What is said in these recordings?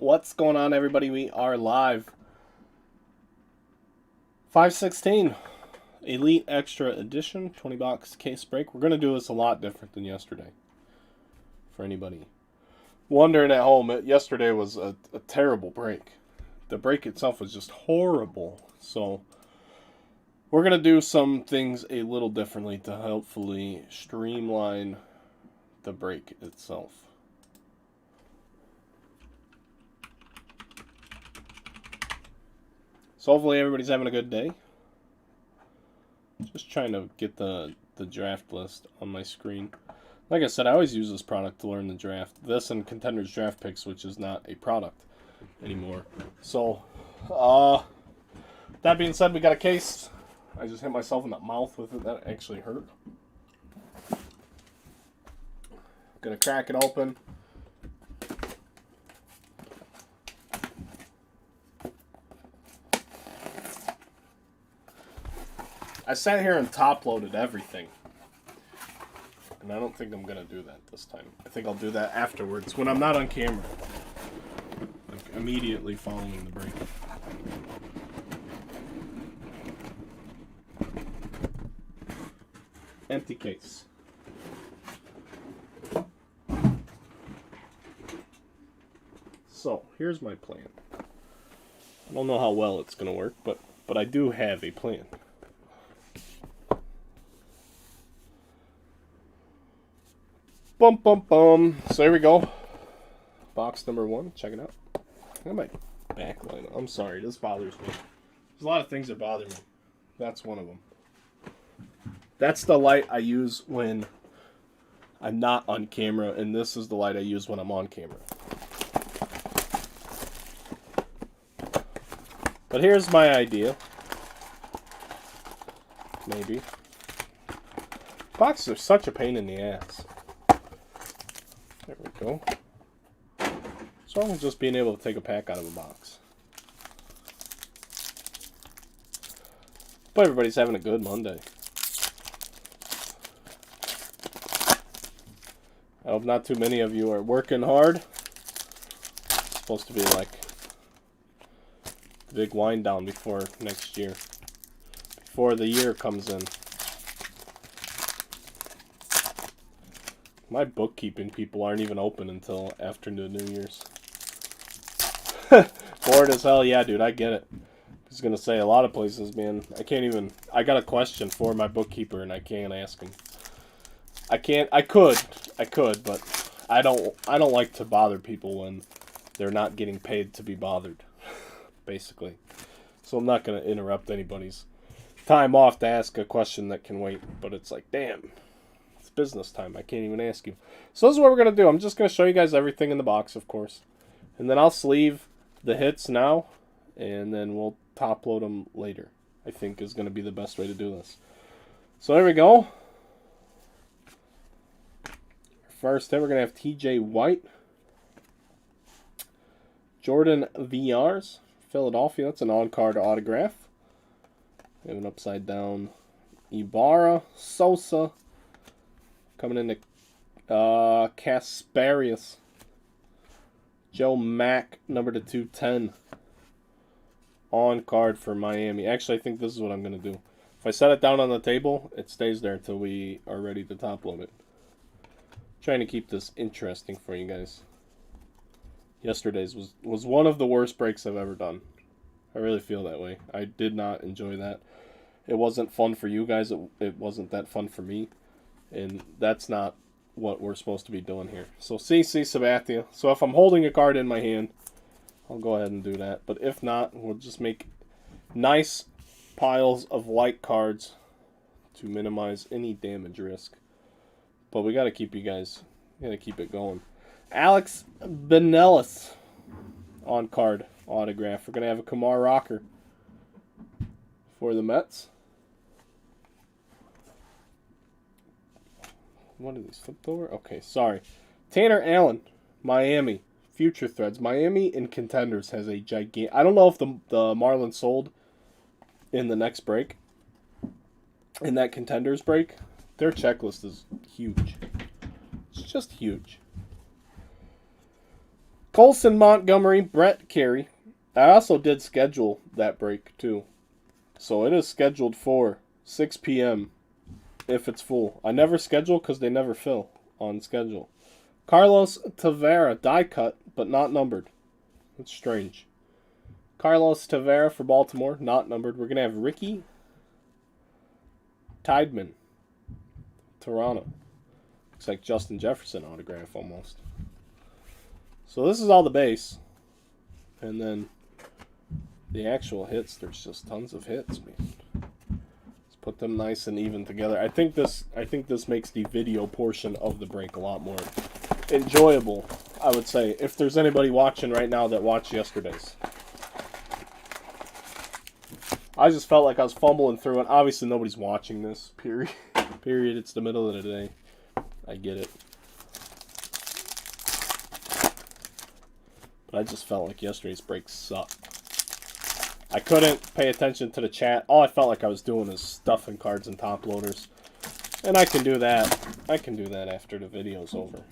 What's going on, everybody? We are live. 516 Elite Extra Edition 20-box case break. We're going to do this a lot different than yesterday. For anybody wondering at home, yesterday was a terrible break. The break itself was just horrible. So we're going to do some things a little differently to hopefully streamline the break itself. So hopefully everybody's having a good day. Just trying to get the draft list on my screen. Like I said, I always use this product to learn the draft. This and Contenders Draft Picks, which is not a product anymore. So, that being said, we got a case. I just hit myself in the mouth with it. That actually hurt. Gonna crack it open. I sat here and top-loaded everything. And I don't think I'm going to do that this time. I think I'll do that afterwards, when I'm not on camera. Like, immediately following the break. Empty case. So, here's my plan. I don't know how well it's going to work, but I do have a plan. Bum, bum, bum. So here we go. Box number 1. Check it out. I got my backlight. I'm sorry. This bothers me. There's a lot of things that bother me. That's one of them. That's the light I use when I'm not on camera, and this is the light I use when I'm on camera. But here's my idea. Maybe. Boxes are such a pain in the ass. There we go. What's wrong with just being able to take a pack out of a box? But everybody's having a good Monday. I hope not too many of you are working hard. It's supposed to be like the big wind down before next year. Before the year comes in. My bookkeeping people aren't even open until after the New Year's. Bored as hell, yeah, dude, I get it. I was gonna say, a lot of places, man, I got a question for my bookkeeper and I can't ask him. I could, but I don't like to bother people when they're not getting paid to be bothered, basically. So I'm not gonna interrupt anybody's time off to ask a question that can wait, but it's like, damn. Business time. I can't even ask you. So this is what we're going to do. I'm just going to show you guys everything in the box, of course. And then I'll sleeve the hits now, and then we'll top load them later. I think is going to be the best way to do this. So there we go. First hit, we're going to have TJ White. Jordan VRs. Philadelphia. That's an on-card autograph. We have an upside down Ibarra. Sosa. Coming into Kasparius. Joe Mack, number to 210. On card for Miami. Actually, I think this is what I'm going to do. If I set it down on the table, it stays there until we are ready to top load it. Trying to keep this interesting for you guys. Yesterday's was one of the worst breaks I've ever done. I really feel that way. I did not enjoy that. It wasn't fun for you guys. It wasn't that fun for me. And that's not what we're supposed to be doing here. So CC Sabathia. So if I'm holding a card in my hand, I'll go ahead and do that. But if not, we'll just make nice piles of white cards to minimize any damage risk. But we got to keep it going. Alex Benelis on card autograph. We're going to have a Kumar Rocker for the Mets. What are these flipped over? Okay, sorry. Tanner Allen, Miami. Future Threads. Miami in Contenders has a gigantic... I don't know if the Marlins sold in the next break. In that Contenders break. Their checklist is huge. It's just huge. Colson Montgomery, Brett Carey. I also did schedule that break, too. So it is scheduled for 6 p.m. if it's full. I never schedule because they never fill on schedule. Carlos Tavera, die cut, but not numbered. It's strange. Carlos Tavera for Baltimore, not numbered. We're going to have Ricky Tideman, Toronto. Looks like Justin Jefferson autograph almost. So this is all the base. And then the actual hits, there's just tons of hits, man. Let's put them nice and even together. I think this makes the video portion of the break a lot more enjoyable, I would say, if there's anybody watching right now that watched yesterday's. I just felt like I was fumbling through it. Obviously, nobody's watching this, period. It's the middle of the day. I get it. But I just felt like yesterday's break sucked. I couldn't pay attention to the chat. All I felt like I was doing is stuffing cards and top loaders. And I can do that. I can do that after the video's over.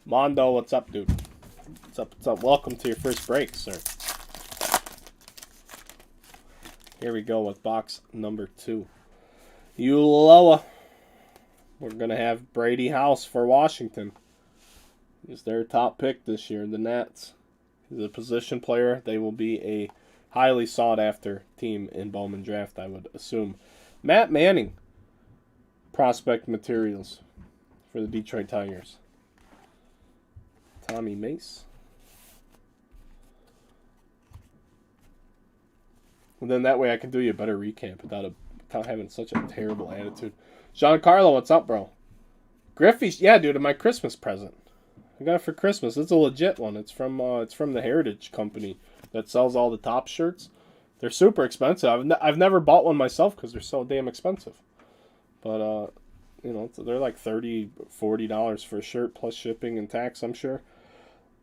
Mondo, what's up, dude? What's up? What's up? Welcome to your first break, sir. Here we go with box number 2. Uloa. We're going to have Brady House for Washington. He's their top pick this year, the Nats. He's a position player. They will be a highly sought-after team in Bowman Draft, I would assume. Matt Manning. Prospect materials for the Detroit Tigers. Tommy Mace. And then that way I can do you a better recap without having such a terrible attitude. Giancarlo, what's up, bro? Griffey's, yeah, dude, my Christmas present. I got it for Christmas. It's a legit one. It's from the Heritage Company that sells all the top shirts. They're super expensive. I've never bought one myself because they're so damn expensive. But you know, they're like $30, $40 for a shirt plus shipping and tax, I'm sure.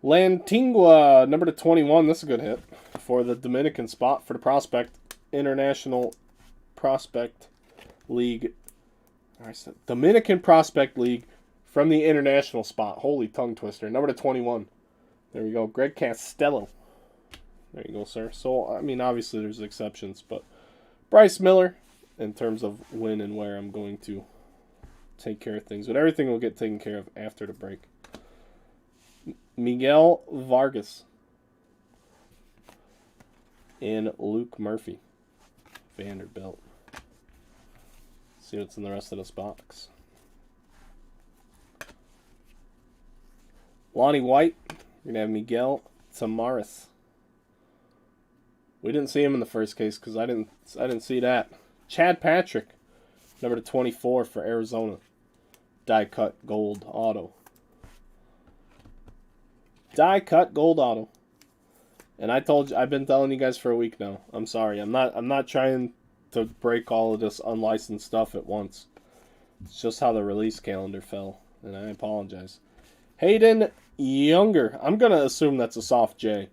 Lantingua, number 21. This is a good hit for the Dominican spot for the Prospect International Prospect League. Dominican Prospect League from the international spot. Holy tongue twister. Number 21. There we go. Greg Castello. There you go, sir. So, I mean, obviously there's exceptions, but Bryce Miller, in terms of when and where I'm going to take care of things. But everything will get taken care of after the break. Miguel Vargas. And Luke Murphy. Vanderbilt. See what's in the rest of this box. Lonnie White. You're going to have Miguel Tamaris. We didn't see him in the first case because I didn't see that. Chad Patrick. Number 24 for Arizona. Die cut gold auto. Die cut gold auto. And I've been telling you guys for a week now. I'm sorry. I'm not trying to break all of this unlicensed stuff at once. It's just how the release calendar fell, and I apologize. Hayden Younger. I'm going to assume that's a soft J.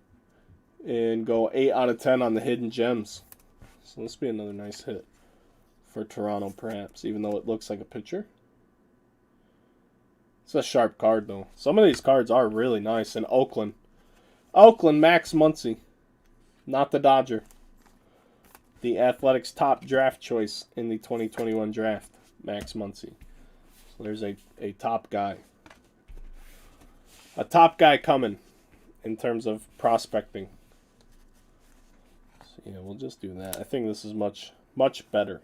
And go 8 out of 10 on the hidden gems. So this will be another nice hit for Toronto, perhaps, even though it looks like a picture. It's a sharp card, though. Some of these cards are really nice. In Oakland. Oakland, Max Muncy. Not the Dodger. The Athletics' top draft choice in the 2021 draft, Max Muncy. So there's a top guy. A top guy coming in terms of prospecting. So yeah, we'll just do that. I think this is much, much better.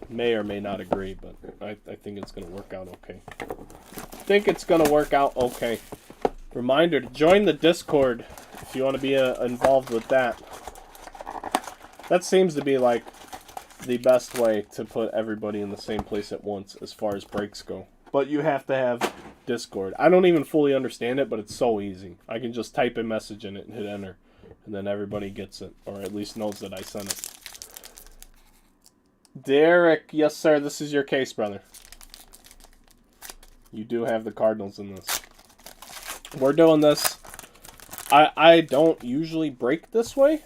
May or may not agree, but I think it's going to work out okay. Reminder to join the Discord if you want to be involved with that. That seems to be like the best way to put everybody in the same place at once as far as breaks go. But you have to have Discord. I don't even fully understand it, but it's so easy. I can just type a message in it and hit enter, and then everybody gets it, or at least knows that I sent it. Derek, yes sir, this is your case, brother. You do have the Cardinals in this. We're doing this. I don't usually break this way,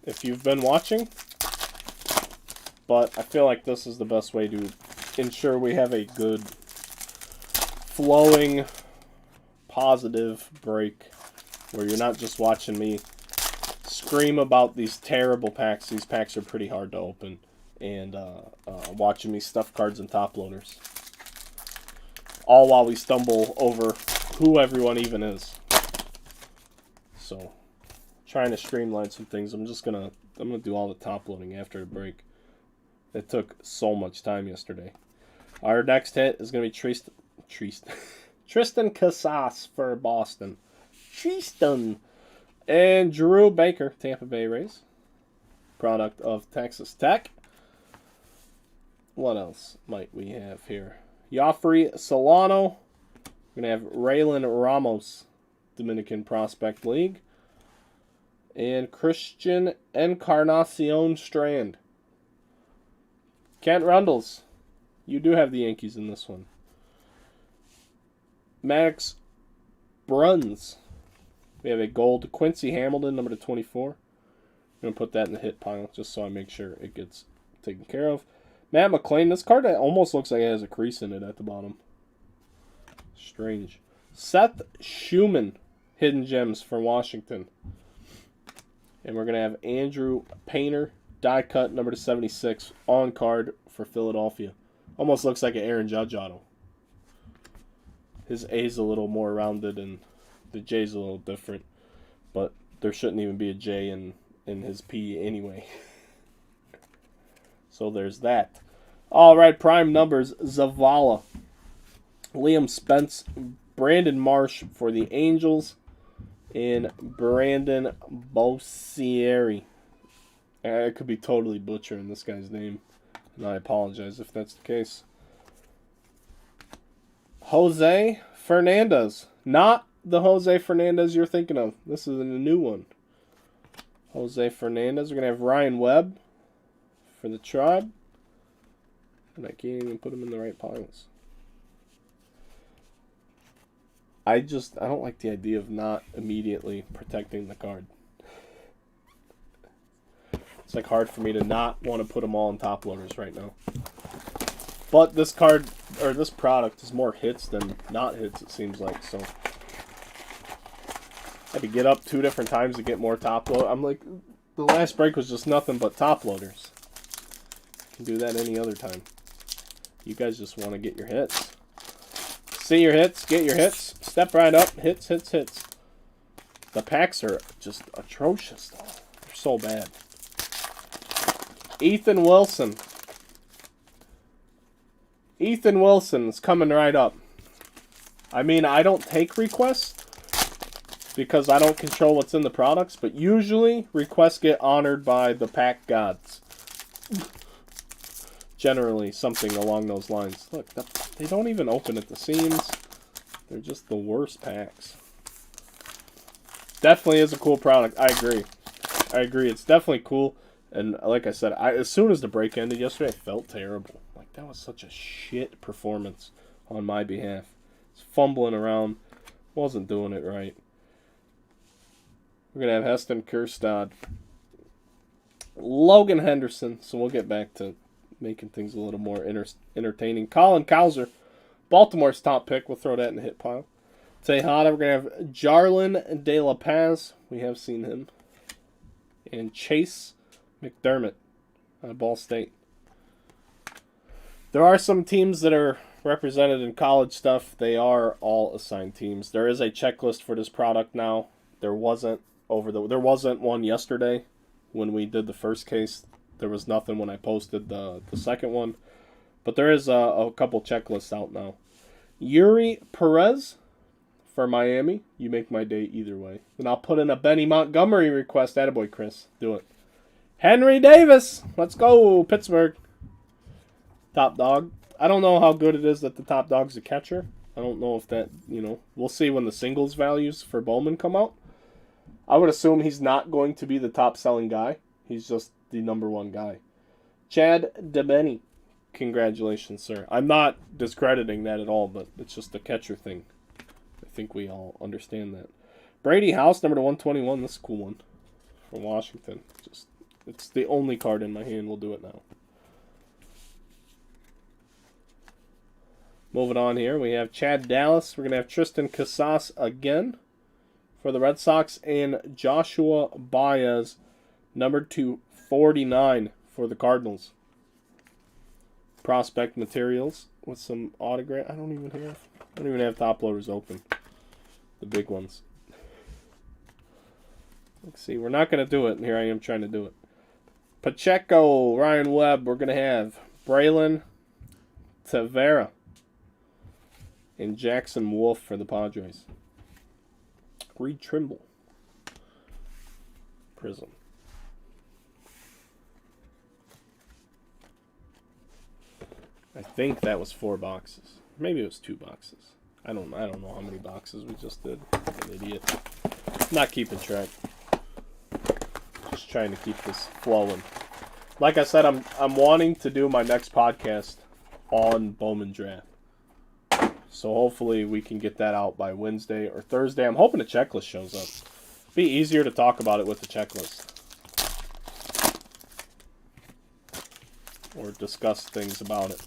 if you've been watching, but I feel like this is the best way to ensure we have a good, flowing, positive break where you're not just watching me scream about these terrible packs. These packs are pretty hard to open. And watching me stuff cards and top loaders. All while we stumble over who everyone even is. So, trying to streamline some things. I'm gonna do all the top loading after the break. It took so much time yesterday. Our next hit is gonna be Tristan Casas for Boston. Tristan. And Drew Baker, Tampa Bay Rays. Product of Texas Tech. What else might we have here? Joffrey Solano. We're going to have Raylan Ramos, Dominican Prospect League. And Christian Encarnacion Strand. Kent Rundles. You do have the Yankees in this one. Max Bruns. We have a gold Quincy Hamilton, number 24. I'm going to put that in the hit pile just so I make sure it gets taken care of. Matt McClain, this card almost looks like it has a crease in it at the bottom. Strange. Seth Schumann, Hidden Gems for Washington. And we're going to have Andrew Painter, die cut, number 76, on card for Philadelphia. Almost looks like an Aaron Judge auto. His A's a little more rounded and the J's a little different. But there shouldn't even be a J in his P anyway. So there's that. All right, prime numbers. Zavala, Liam Spence, Brandon Marsh for the Angels, and Brandon Bossieri. I could be totally butchering this guy's name, and I apologize if that's the case. Jose Fernandez. Not the Jose Fernandez you're thinking of. This is a new one. Jose Fernandez. We're going to have Ryan Webb for the Tribe. And I can't even put him in the right piles. I don't like the idea of not immediately protecting the card. It's like hard for me to not want to put them all in top loaders right now. But this card, or this product, is more hits than not hits, it seems like. So I had to get up 2 different times to get more top load. I'm like, the last break was just nothing but top loaders. You can do that any other time. You guys just want to get your hits. See your hits, get your hits, step right up, hits, hits, hits. The packs are just atrocious, though. They're so bad. Ethan Wilson. Ethan Wilson is coming right up. I mean, I don't take requests because I don't control what's in the products, but usually requests get honored by the pack gods. Generally, something along those lines. Look, they don't even open at the seams. They're just the worst packs. Definitely is a cool product. I agree. It's definitely cool. And like I said, as soon as the break ended yesterday, I felt terrible. Like, that was such a shit performance on my behalf. I was fumbling around. Wasn't doing it right. We're going to have Heston Kjerstad. Logan Henderson. So we'll get back to making things a little more entertaining. Colin Cowser, Baltimore's top pick. We'll throw that in the hit pile. Tejada, we're going to have Jarlin De La Paz. We have seen him. And Chase McDermott out of Ball State. There are some teams that are represented in college stuff. They are all assigned teams. There is a checklist for this product now. There wasn't one yesterday when we did the first case. There was nothing when I posted the second one. But there is a couple checklists out now. Yuri Perez for Miami. You make my day either way. And I'll put in a Benny Montgomery request. Attaboy, Chris. Do it. Henry Davis. Let's go, Pittsburgh. Top dog. I don't know how good it is that the top dog's a catcher. I don't know if that, we'll see when the singles values for Bowman come out. I would assume he's not going to be the top selling guy. He's just the number one guy. Chad DeBenny. Congratulations, sir. I'm not discrediting that at all, but it's just a catcher thing. I think we all understand that. Brady House, number 121. This is a cool one from Washington. It's the only card in my hand. We'll do it now. Moving on here, we have Chad Dallas. We're going to have Tristan Casas again for the Red Sox, and Joshua Baez, number 249 for the Cardinals. Prospect materials with some autograph. I don't even have top loaders open. The big ones. Let's see. We're not going to do it. Here I am trying to do it. Pacheco, Ryan Webb. We're going to have Braylon Tavera and Jackson Wolf for the Padres. Reed Trimble. Prism. I think that was 4 boxes. Maybe it was 2 boxes. I don't know how many boxes we just did. I'm an idiot. Not keeping track. Just trying to keep this flowing. Like I said, I'm wanting to do my next podcast on Bowman Draft. So hopefully we can get that out by Wednesday or Thursday. I'm hoping a checklist shows up. It'd be easier to talk about it with the checklist. Or discuss things about it.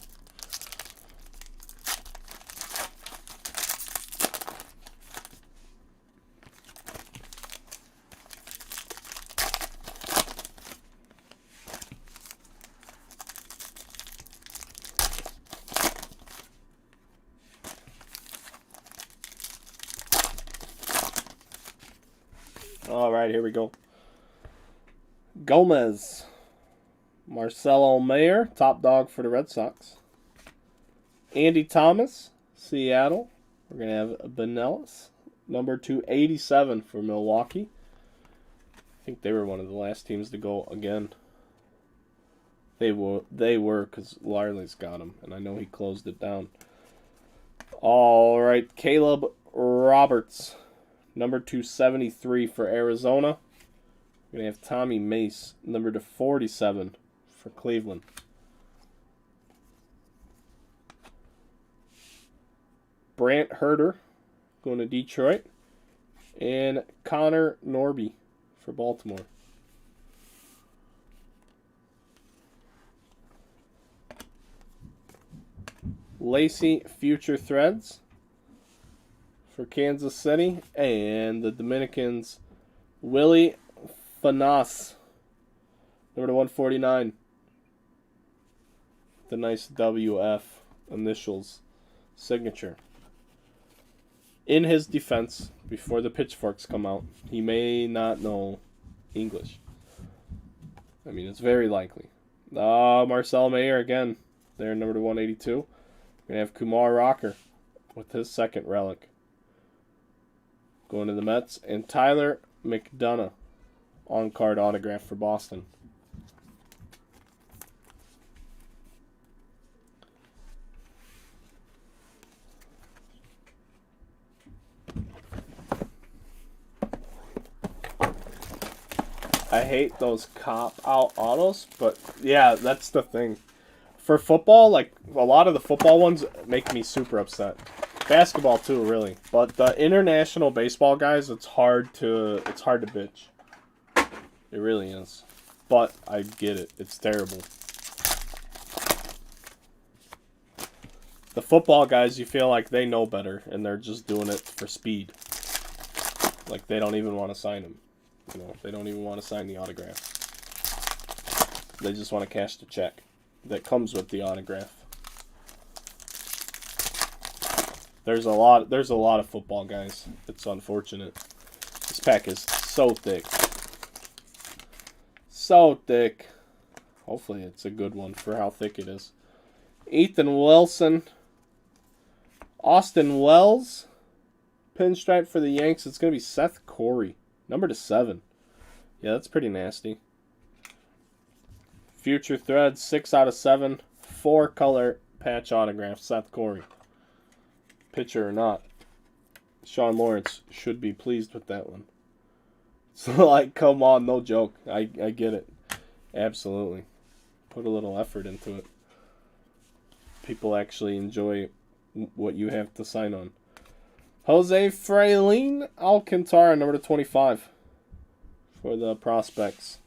All right, here we go. Gomez. Marcelo Mayer, top dog for the Red Sox. Andy Thomas, Seattle. We're going to have Benellis, number 287 for Milwaukee. I think they were one of the last teams to go again. They were because Larley's got him, and I know he closed it down. All right, Caleb Roberts, number 273 for Arizona. We're going to have Tommy Mace, number 247 for Cleveland. Brant Herter going to Detroit. And Connor Norby for Baltimore. Lacey Future Threads for Kansas City. And the Dominicans, Willie Fanas, number 149. The nice WF initials signature. In his defense, before the pitchforks come out, he may not know English. I mean, it's very likely. Marcel Mayer again. There, number 182. We're going to have Kumar Rocker with his second relic. Going to the Mets. And Tyler McDonough, on-card autograph for Boston. I hate those cop-out autos, but yeah, that's the thing. For football, like, a lot of the football ones make me super upset. Basketball too, really. But the international baseball guys, it's hard to bitch. It really is. But I get it. It's terrible. The football guys, you feel like they know better, and they're just doing it for speed. Like, they don't even want to sign them. You know, they don't even want to sign the autograph. They just want to cash the check that comes with the autograph. There's a lot of football guys. It's unfortunate. This pack is so thick. So thick. Hopefully it's a good one for how thick it is. Ethan Wilson. Austin Wells. Pinstripe for the Yanks. It's going to be Seth Corey. Number 7. Yeah, that's pretty nasty. Future Threads, 6 out of 7. 4-color patch autograph, Seth Corey. Pitcher or not, Sean Lawrence should be pleased with that one. So, like, come on, no joke. I get it. Absolutely. Put a little effort into it. People actually enjoy what you have to sign on. Jose Frelin Alcantara, number 25 for the Prospects.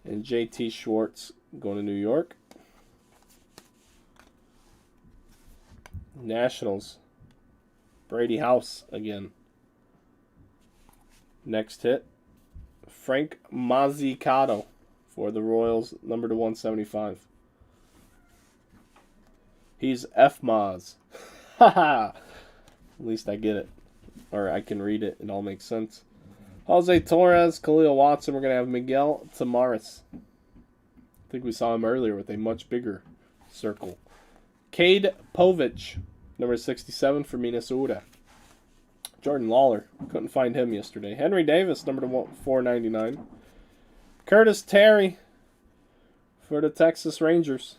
And JT Schwartz going to New York. Nationals. Brady House again. Next hit. Frank Mazzicato for the Royals, number to 175. He's F-Maz. Haha. At least I get it. Or I can read it. It all makes sense. Jose Torres, Khalil Watson. We're going to have Miguel Tamaris. I think we saw him earlier with a much bigger circle. Cade Povich, number 67 for Minnesota. Jordan Lawler. Couldn't find him yesterday. Henry Davis, number to 499. Curtis Terry for the Texas Rangers.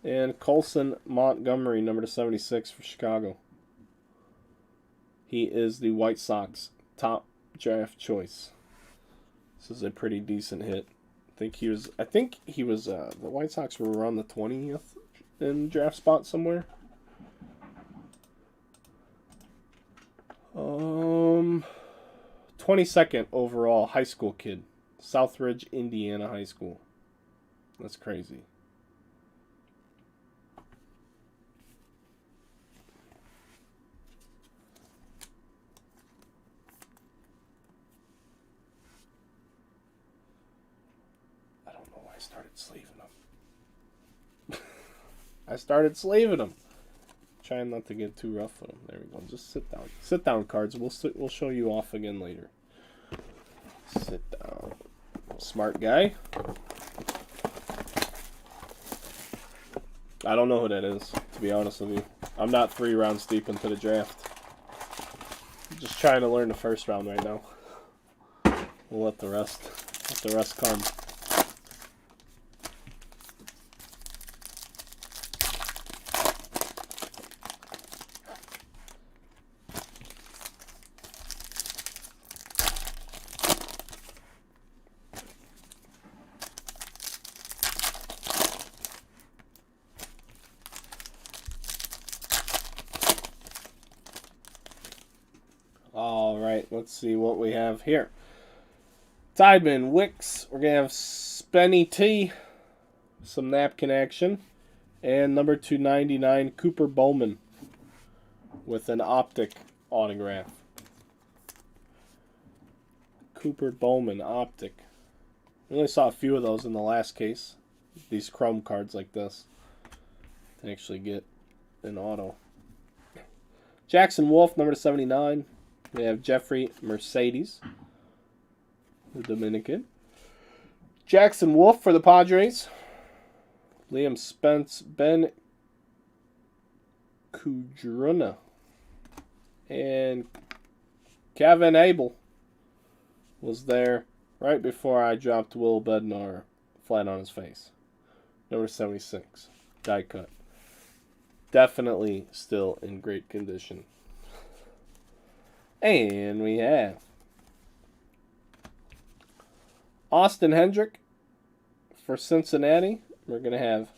And Colson Montgomery, number to 76 for Chicago. He is the White Sox top draft choice. This is a pretty decent hit. I think he was the White Sox were around the 20th in draft spot somewhere. 22nd overall high school kid. Southridge, Indiana High School. That's crazy. I don't know why I started sleeving them. I started sleeving them. Trying not to get too rough with them. There we go. Just sit down. Sit down, cards. We'll show you off again later. Sit down. Smart guy. I don't know who that is, to be honest with you. I'm not 3 rounds deep into the draft. I'm just trying to learn the first round right now. We'll let the rest come. Alright, let's see what we have here. Tideman, Wicks. We're going to have Spenny T. Some napkin action. And number 299, Cooper Bowman. With an optic autograph. Cooper Bowman, optic. We only saw a few of those in the last case. These chrome cards like this. To actually get an auto. Jackson Wolf, number 79. We have Jeffrey Mercedes, the Dominican. Jackson Wolf for the Padres. Liam Spence, Ben Kudruna. And Kevin Abel was there right before I dropped Will Bednar flat on his face. Number 76. Die cut. Definitely still in great condition. And we have Austin Hendrick for Cincinnati. We're going to have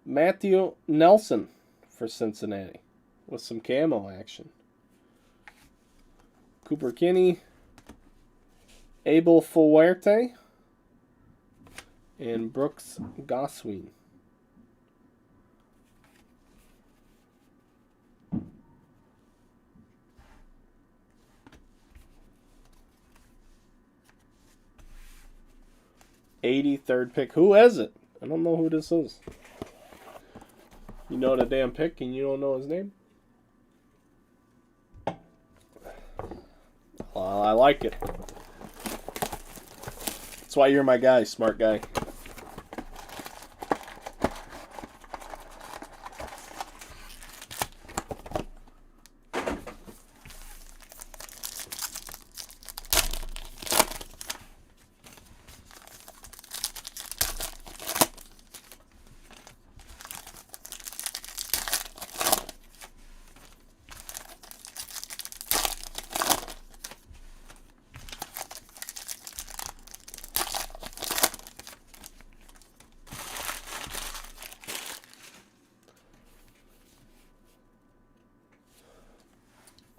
Matthew Nelson for Cincinnati with some camo action. Cooper Kinney, Abel Fuerte, and Brooks Goswin. '83rd pick. Who is it? I don't know who this is. You know the damn pick and you don't know his name? Well, I like it. That's why you're my guy, smart guy.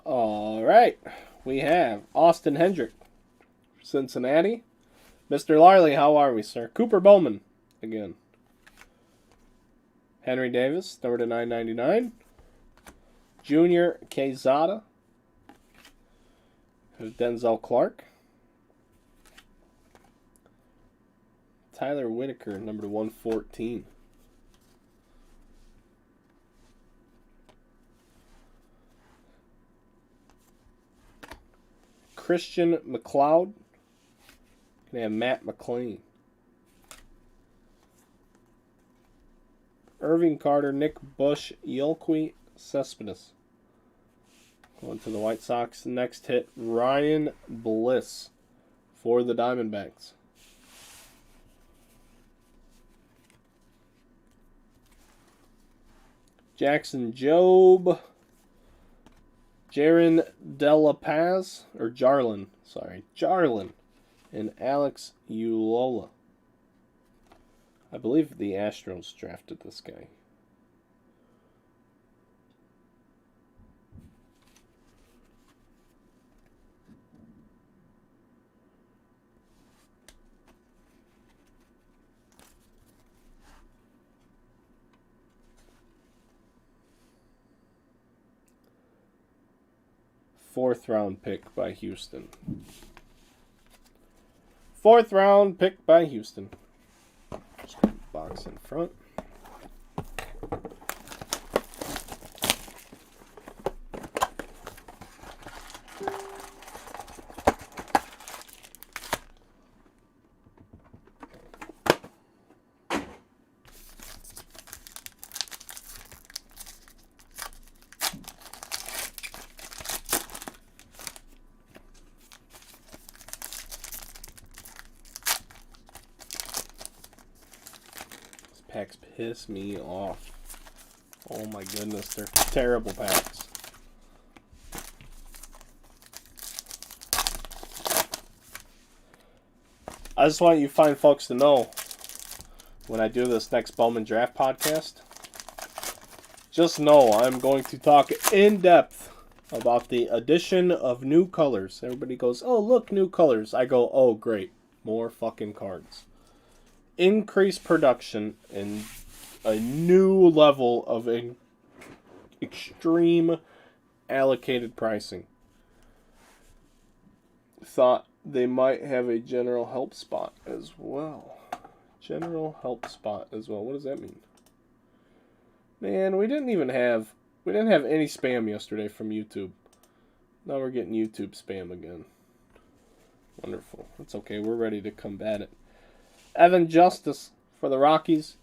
All right, we have Austin Hendrick, Cincinnati. Mr. Larley, how are we, sir? Cooper Bowman, again. Henry Davis, number to 999. Junior Quezada. Denzel Clark. Tyler Whitaker, number 114. Christian McLeod. Gonna have Matt McLean. Irving Carter, Nick Bush, Yolqui Cespedes. Going to the White Sox. Next hit, Ryan Bliss for the Diamondbacks. Jackson Jobe. Jaron Dela Paz, or Jarlin, sorry, Jarlin, and Alex Ulola. I believe the Astros drafted this guy. Fourth round pick by Houston. Fourth round pick by Houston. Just box in front. Packs piss me off. Oh my goodness, they're terrible packs. I just want you fine folks to know, when I do this next Bowman Draft podcast, just know I'm going to talk in depth about the addition of new colors. Everybody goes, oh look, new colors. I go, oh great, more fucking cards. Increased production and a new level of extreme allocated pricing. Thought they might have a general help spot as well. General help spot as well. What does that mean? Man, we didn't have any spam yesterday from YouTube. Now we're getting YouTube spam again. Wonderful. That's okay. We're ready to combat it. Evan Justice for the Rockies.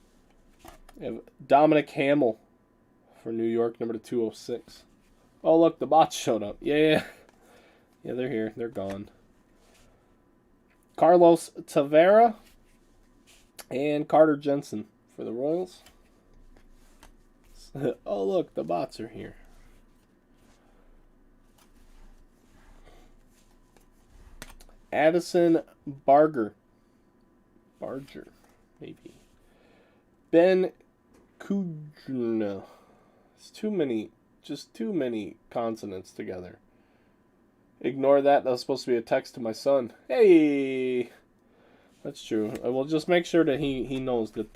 We have Dominic Hamill for New York, number 206. Oh, look, the bots showed up. Yeah, they're here. They're gone. Carlos Tavera and Carter Jensen for the Royals. Oh, look, the bots are here. Addison Barger, maybe. Ben Kujna. It's too many consonants together. Ignore that. That was supposed to be a text to my son. Hey! That's true. I will just make sure that he knows that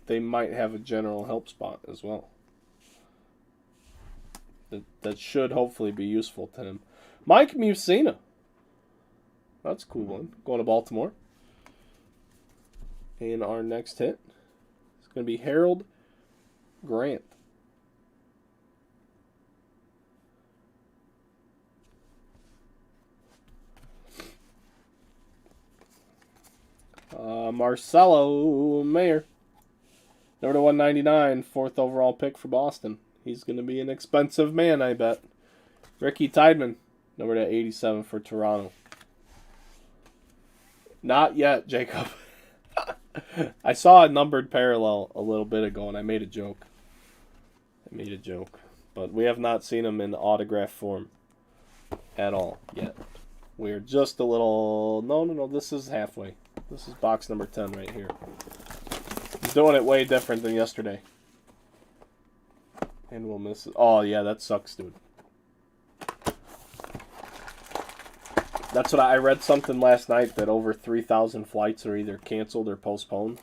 they might have a general help spot as well. That should hopefully be useful to him. Mike Mussina. That's a cool one. Going to Baltimore. And our next hit is going to be Harold Grant. Marcelo Mayer. Number 199, fourth overall pick for Boston. He's going to be an expensive man, I bet. Ricky Tideman, number 87 for Toronto. Not yet, Jacob. I saw a numbered parallel a little bit ago, and I made a joke. But we have not seen him in autograph form at all yet. We're just a little... No, this is halfway. This is box number 10 right here. He's doing it way different than yesterday. And we'll miss it. Oh, yeah, that sucks, dude. That's what I read something last night, that over 3,000 flights are either canceled or postponed.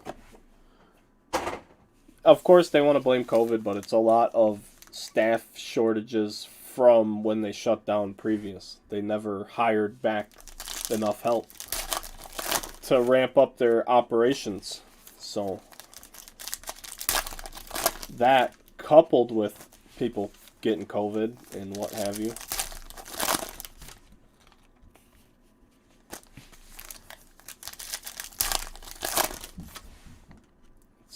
Of course, they want to blame COVID, but it's a lot of staff shortages from when they shut down previous. They never hired back enough help to ramp up their operations. So that, coupled with people getting COVID and what have you.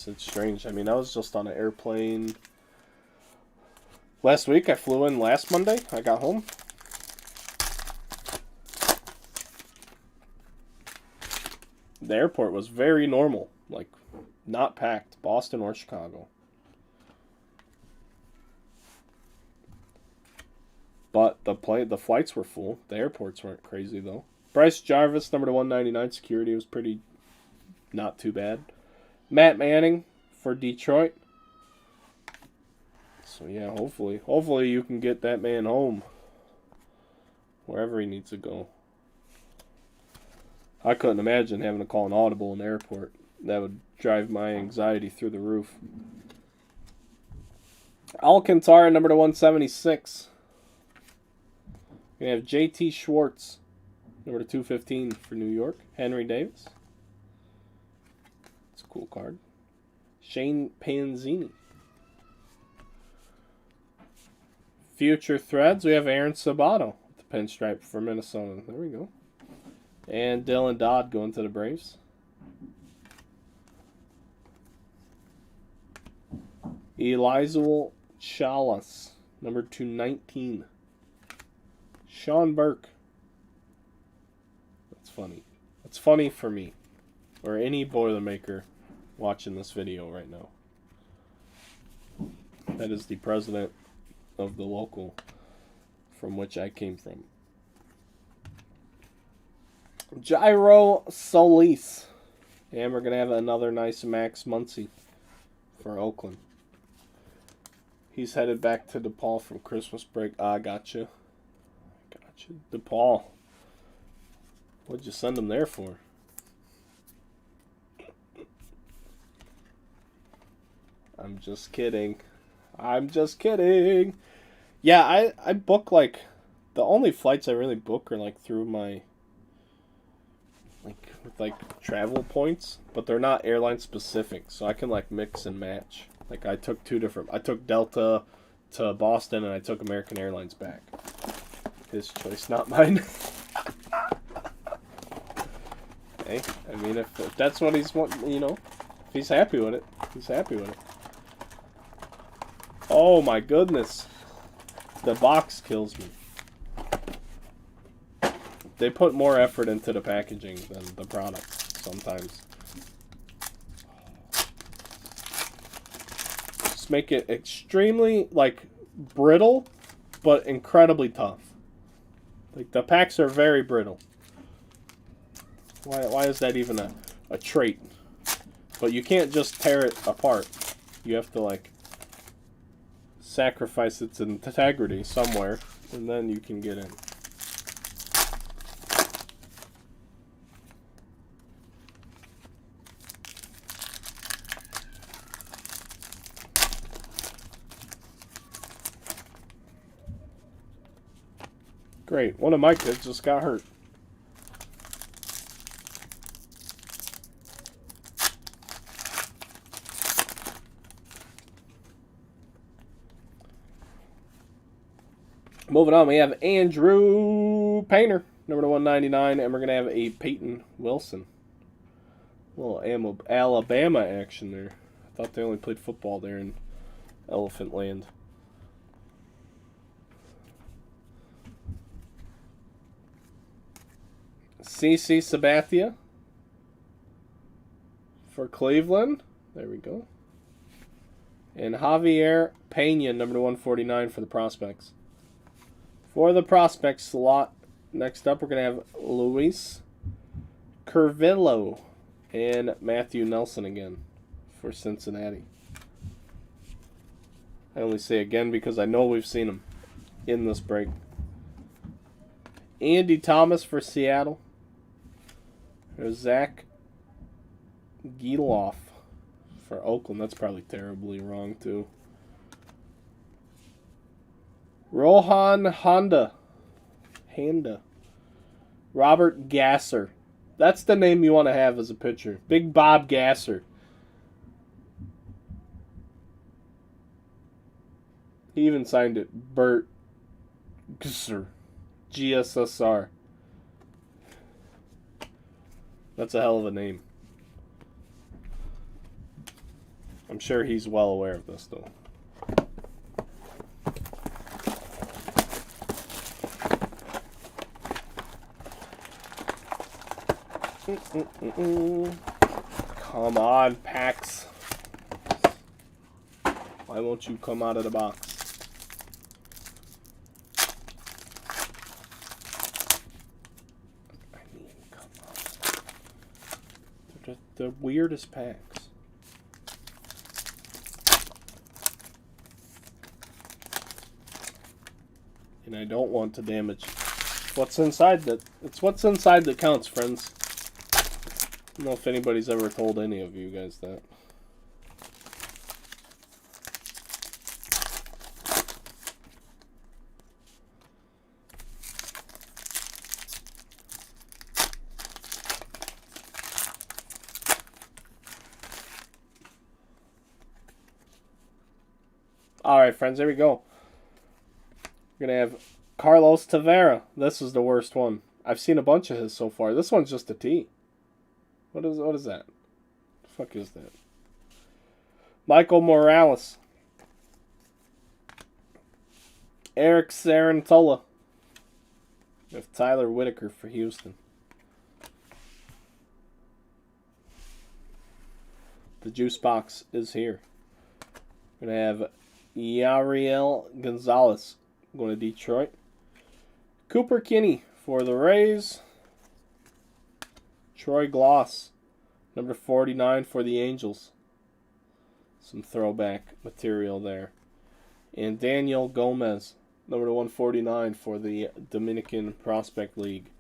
It's strange. I mean, I was just on an airplane last week. I flew in last Monday. I got home. The airport was very normal. Like, not packed. Boston or Chicago. But the flights were full. The airports weren't crazy, though. Bryce Jarvis, number to 199. Security was pretty not too bad. Matt Manning for Detroit. So, yeah, hopefully you can get that man home. Wherever he needs to go. I couldn't imagine having to call an audible in the airport. That would drive my anxiety through the roof. Alcantara, number to 176. We have J.T. Schwartz, number to 215 for New York. Henry Davis. It's a cool card. Shane Panzini. Future Threads, we have Aaron Sabato, the pinstripe for Minnesota. There we go. And Dylan Dodd going to the Braves. Elizabeth Chalas, number 219. Sean Burke. That's funny. That's funny for me. Or any Boilermaker watching this video right now. That is the president of the local from which I came from. Jairo Solis. And we're going to have another nice Max Muncy for Oakland. He's headed back to DePaul from Christmas break. Gotcha. DePaul. What'd you send him there for? I'm just kidding. Yeah, I book, like, the only flights I really book are, like, through my, with travel points, but they're not airline specific, so I can, like, mix and match. Like, I took Delta to Boston, and I took American Airlines back. His choice, not mine. Hey, I mean, if that's what he's wanting, if he's happy with it, he's happy with it. Oh my goodness. The box kills me. They put more effort into the packaging than the product sometimes. Just make it extremely, like, brittle, but incredibly tough. Like, the packs are very brittle. Why is that even a trait? But you can't just tear it apart. You have to, like, sacrifice its integrity somewhere, and then you can get in. Great. One of my kids just got hurt. Moving on, we have Andrew Painter, number to 199, and we're going to have a Peyton Wilson. A little Alabama action there. I thought they only played football there in Elephant Land. CC Sabathia for Cleveland. There we go. And Javier Pena, number 149 for the Prospects. For the Prospects slot, next up we're going to have Luis Curvillo and Matthew Nelson again for Cincinnati. I only say again because I know we've seen him in this break. Andy Thomas for Seattle. There's Zach Geloff for Oakland. That's probably terribly wrong, too. Rohan Honda. Robert Gasser. That's the name you want to have as a pitcher. Big Bob Gasser. He even signed it. Bert Gsser. GSSR. That's a hell of a name. I'm sure he's well aware of this, though. Come on, packs. Why won't you come out of the box? I mean, come on. They're the weirdest packs. And I don't want to damage what's inside that. It's what's inside that counts, friends. I don't know if anybody's ever told any of you guys that. Alright, friends, here we go. We're going to have Carlos Tavera. This is the worst one. I've seen a bunch of his so far. This one's just a T. What is that? The fuck is that? Michael Morales. Eric Sarantola. We have Tyler Whitaker for Houston. The juice box is here. We're going to have Yariel Gonzalez going to Detroit. Cooper Kinney for the Rays. Troy Gloss, number 49 for the Angels. Some throwback material there. And Daniel Gomez, number 149 for the Dominican Prospect League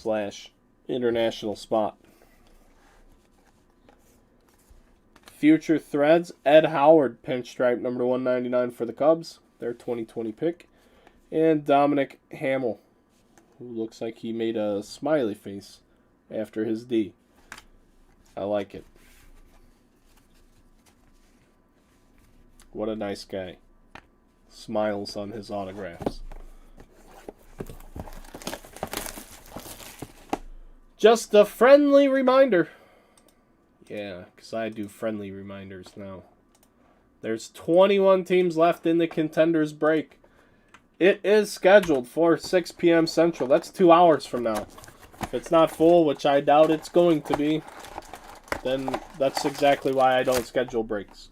/ International Spot. Future Threads, Ed Howard, pinstripe, number 199 for the Cubs. Their 2020 pick. And Dominic Hamill, who looks like he made a smiley face after his D. I like it. What a nice guy. Smiles on his autographs. Just a friendly reminder. Yeah, because I do friendly reminders now. There's 21 teams left in the contenders break. It is scheduled for 6 p.m. Central. That's 2 hours from now. If it's not full, which I doubt it's going to be, then that's exactly why I don't schedule breaks.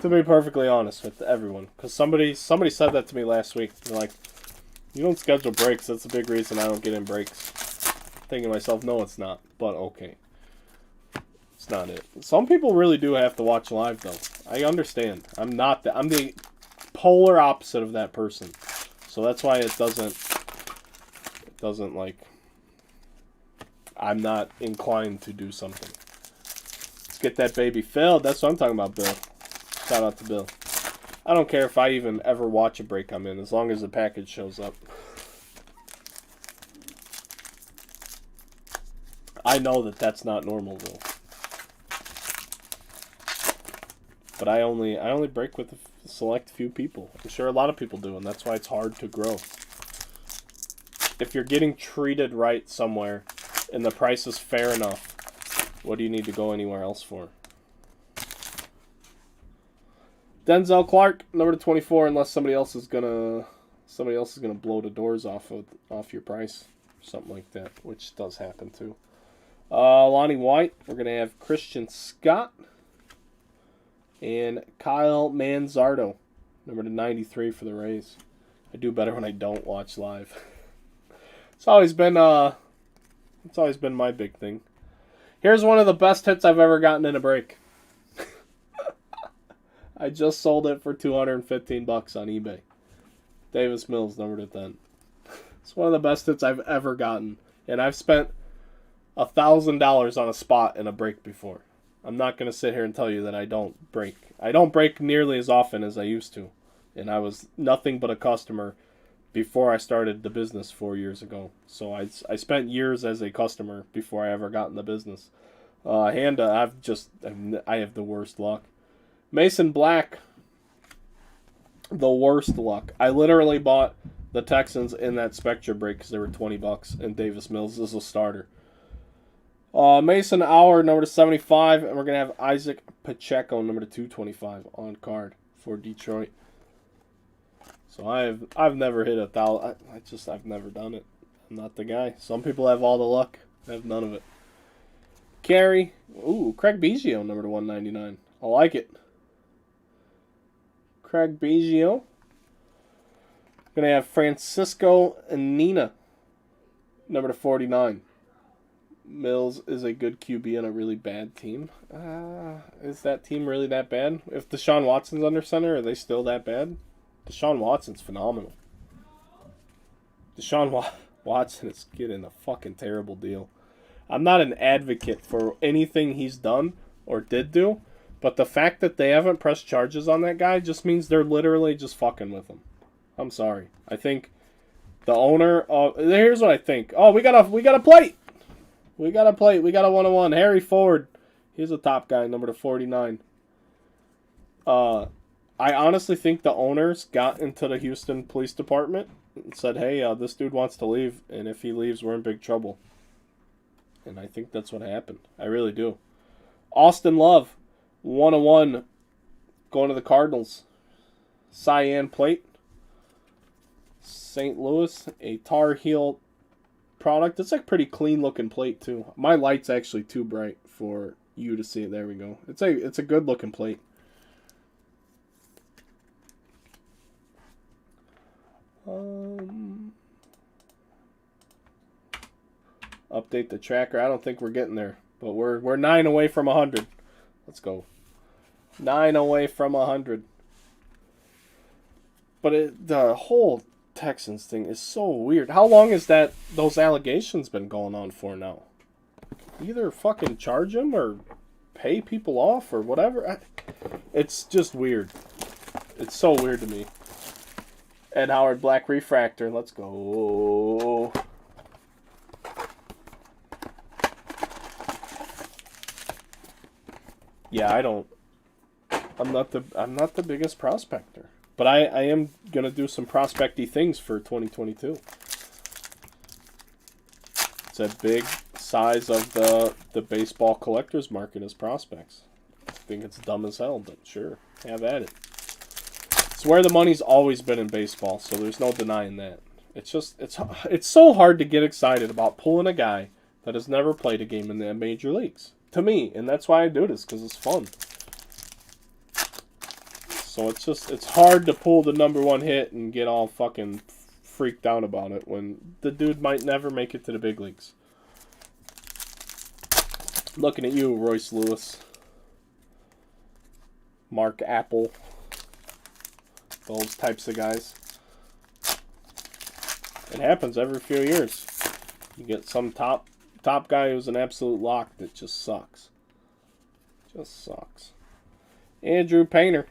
To be perfectly honest with everyone. Because somebody said that to me last week. They're like, you don't schedule breaks. That's a big reason I don't get in breaks. Thinking to myself, no, it's not. But okay. It's not it. Some people really do have to watch live, though. I understand. I'm the polar opposite of that person. So that's why it doesn't like, I'm not inclined to do something. Let's get that baby filled. That's what I'm talking about, Bill. Shout out to Bill. I don't care if I even ever watch a break I'm in, as long as the package shows up. I know that that's not normal, though. But I only break with a select few people. I'm sure a lot of people do, and that's why it's hard to grow. If you're getting treated right somewhere and the price is fair enough, what do you need to go anywhere else for? Denzel Clark, number 24, unless somebody else is gonna blow the doors off your price, something like that, which does happen too. Lonnie White, we're gonna have Christian Scott and Kyle Manzardo, number 93 for the Rays. I do better when I don't watch live. It's always been my big thing. Here's one of the best hits I've ever gotten in a break. I just sold it for $215 on eBay. Davis Mills, number 10. It's one of the best hits I've ever gotten. And I've spent $1,000 on a spot in a break before. I'm not going to sit here and tell you that I don't break. I don't break nearly as often as I used to. And I was nothing but a customer before I started the business 4 years ago. So I spent years as a customer before I ever got in the business. Handa, I have the worst luck. Mason Black, the worst luck. I literally bought the Texans in that Spectra break because they were $20, and Davis Mills is a starter. Mason Hour, number 75, and we're going to have Isaac Pacheco, number 225, on card for Detroit. So I've never hit 1,000. I've never done it. I'm not the guy. Some people have all the luck. I have none of it. Carey. Ooh, Craig Biggio, number 199. I like it. Craig Biggio. Gonna have Francisco and Nina, number 49. Mills is a good QB on a really bad team. Is that team really that bad? If Deshaun Watson's under center, are they still that bad? Deshaun Watson's phenomenal. Deshaun Watson is getting a fucking terrible deal. I'm not an advocate for anything he's done or did do, but the fact that they haven't pressed charges on that guy just means they're literally just fucking with him. I'm sorry. I think the owner. Here's what I think. Oh, we got a plate. We got a plate. We got a 101. Harry Ford. He's a top guy, number 49. I honestly think the owners got into the Houston Police Department and said, hey, this dude wants to leave, and if he leaves, we're in big trouble. And I think that's what happened. I really do. Austin Love, 101, going to the Cardinals. Cyan plate. St. Louis, a Tar Heel product. It's like pretty clean looking plate too. My light's actually too bright for you to see it. There we go. It's a good looking plate. Update the tracker. I don't think we're getting there, but we're 9 away from 100. Let's go. 9 away from 100. But the whole Texans thing is so weird. How long has those allegations been going on for now? Either fucking charge them or pay people off or whatever. It's just weird. It's so weird to me. Ed Howard Black Refractor. Let's go. Yeah, I'm not the biggest prospector. But I am going to do some prospecty things for 2022. It's a big size of the baseball collector's market as prospects. I think it's dumb as hell, but sure, have at it. It's where the money's always been in baseball, so there's no denying that. It's so hard to get excited about pulling a guy that has never played a game in the major leagues. To me, and that's why I do this, because it's fun. So it's hard to pull the number one hit and get all fucking freaked out about it when the dude might never make it to the big leagues. Looking at you, Royce Lewis. Mark Apple. Those types of guys. It happens every few years. You get some top guy who's an absolute lock that just sucks. Just sucks. Andrew Painter.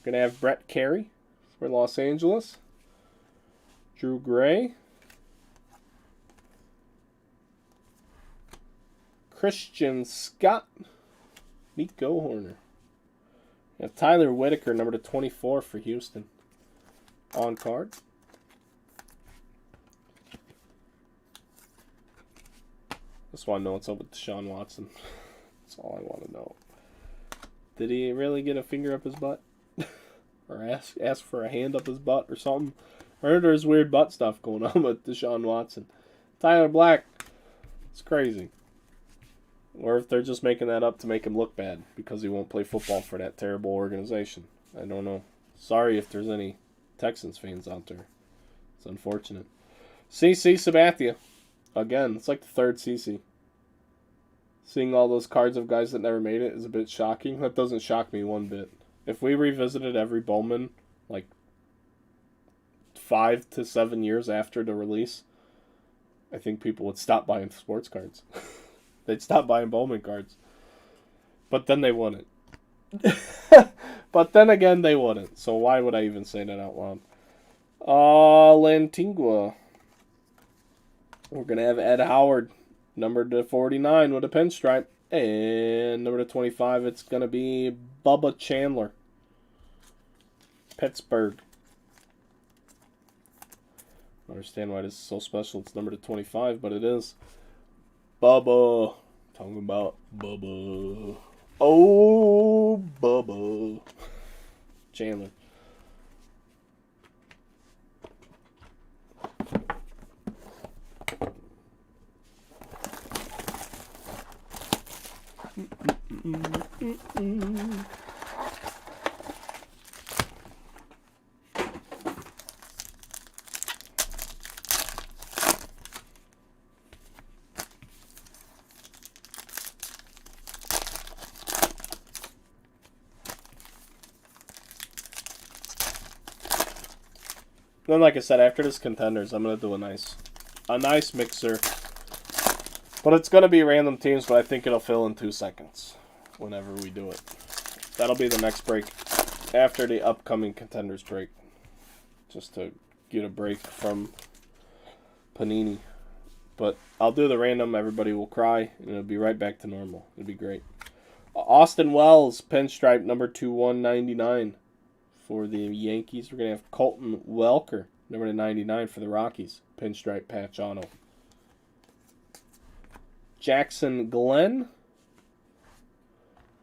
Gonna have Brett Carey for Los Angeles. Drew Gray. Christian Scott. Nico Horner. We have Tyler Whitaker, number 24 for Houston. On card. Just want to know what's up with Deshaun Watson. That's all I want to know. Did he really get a finger up his butt? Or ask for a hand up his butt or something? I heard there's weird butt stuff going on with Deshaun Watson. Tyler Black. It's crazy. Or if they're just making that up to make him look bad because he won't play football for that terrible organization. I don't know. Sorry if there's any Texans fans out there. It's unfortunate. CC Sabathia. Again, it's like the third CC. Seeing all those cards of guys that never made it is a bit shocking. That doesn't shock me one bit. If we revisited every Bowman, like 5 to 7 years after the release, I think people would stop buying sports cards. They'd stop buying Bowman cards. But then they wouldn't. But then again, they wouldn't. So why would I even say that out loud? Lantingua. We're going to have Ed Howard, number to 49 with a pinstripe. And number to 25, it's going to be Bubba Chandler. Pittsburgh. I understand why this is so special. It's number to 25, but it is. Bubba. Talking about Bubba. Oh, Bubba. Chandler. Then, like I said, after this Contenders, I'm going to do a nice mixer. But it's going to be random teams, but I think it'll fill in 2 seconds whenever we do it. That'll be the next break after the upcoming Contenders break. Just to get a break from Panini. But I'll do the random, everybody will cry, and it'll be right back to normal. It'll be great. Austin Wells, pinstripe, number 2/199 for the Yankees. We're going to have Colton Welker, number 99 for the Rockies. Pinstripe patch auto. Jackson Glenn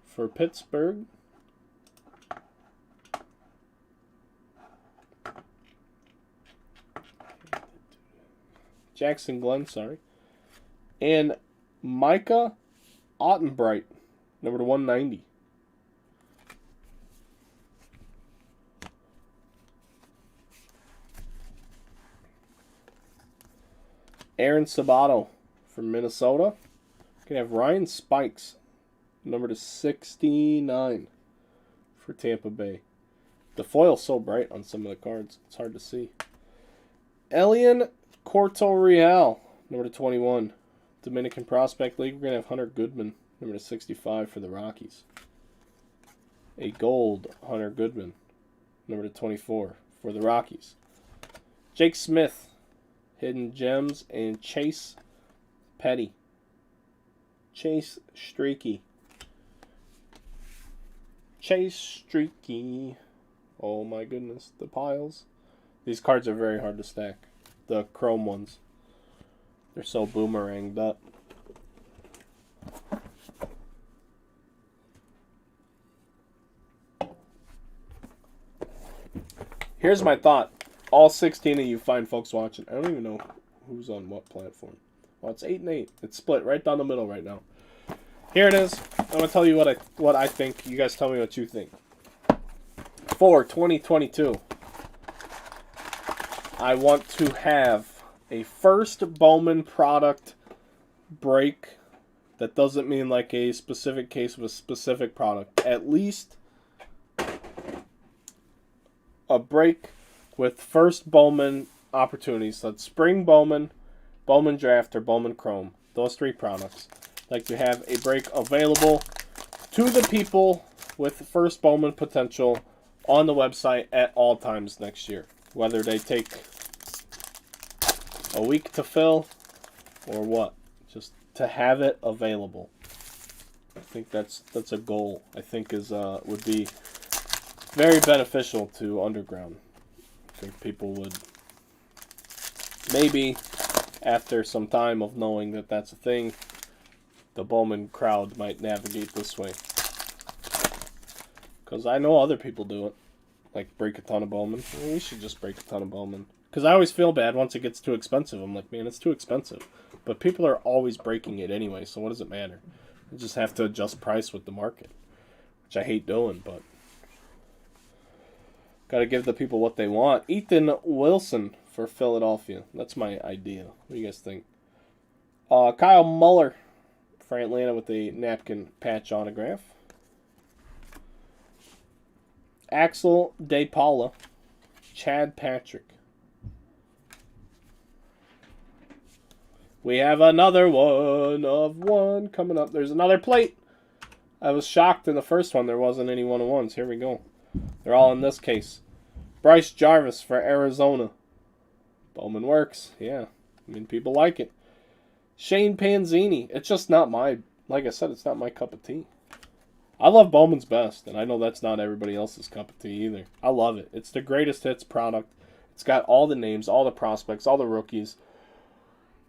for Pittsburgh. Jackson Glenn, sorry. And Micah Ottenbright, number to 190. Aaron Sabato from Minnesota. We're going to have Ryan Spikes, number to 69 for Tampa Bay. The foil's so bright on some of the cards, it's hard to see. Elian Corto-Real, number to 21. Dominican Prospect League, we're going to have Hunter Goodman, number to 65 for the Rockies. A gold Hunter Goodman, number to 24 for the Rockies. Jake Smith, Hidden Gems, and Chase Petty. Chase Streaky. Chase Streaky. Oh my goodness, the piles. These cards are very hard to stack. The chrome ones. They're so boomeranged up. Here's my thought. All 16 of you fine folks watching. I don't even know who's on what platform. Well, it's 8 and 8. It's split right down the middle right now. Here it is. I'm going to tell you what I think. You guys tell me what you think. For 2022, I want to have a first Bowman product break. That doesn't mean like a specific case of a specific product. At least a break with first Bowman opportunities. So that's Spring Bowman, Bowman Draft, or Bowman Chrome. Those 3 products. I'd like to have a break available to the people with first Bowman potential on the website at all times next year. Whether they take a week to fill or what. Just to have it available. I think that's a goal. I think is would be very beneficial to Underground. I think people would maybe, after some time of knowing that that's a thing, the Bowman crowd might navigate this way. Because I know other people do it. Like break a ton of Bowman. Well, we should just break a ton of Bowman. Because I always feel bad once it gets too expensive. I'm like, man, it's too expensive. But people are always breaking it anyway, so what does it matter? You just have to adjust price with the market. Which I hate doing, but got to give the people what they want. Ethan Wilson for Philadelphia. That's my idea. What do you guys think? Kyle Muller for Atlanta with a napkin patch autograph. Axel De Paula. Chad Patrick. We have another one of one coming up. There's another plate. I was shocked in the first one there wasn't any 1-of-1s. Here we go. They're all in this case. Bryce Jarvis for Arizona. Bowman works. Yeah. I mean, people like it. Shane Panzini. It's just not my, like I said, it's not my cup of tea. I love Bowman's Best, and I know that's not everybody else's cup of tea either. I love it. It's the greatest hits product. It's got all the names, all the prospects, all the rookies,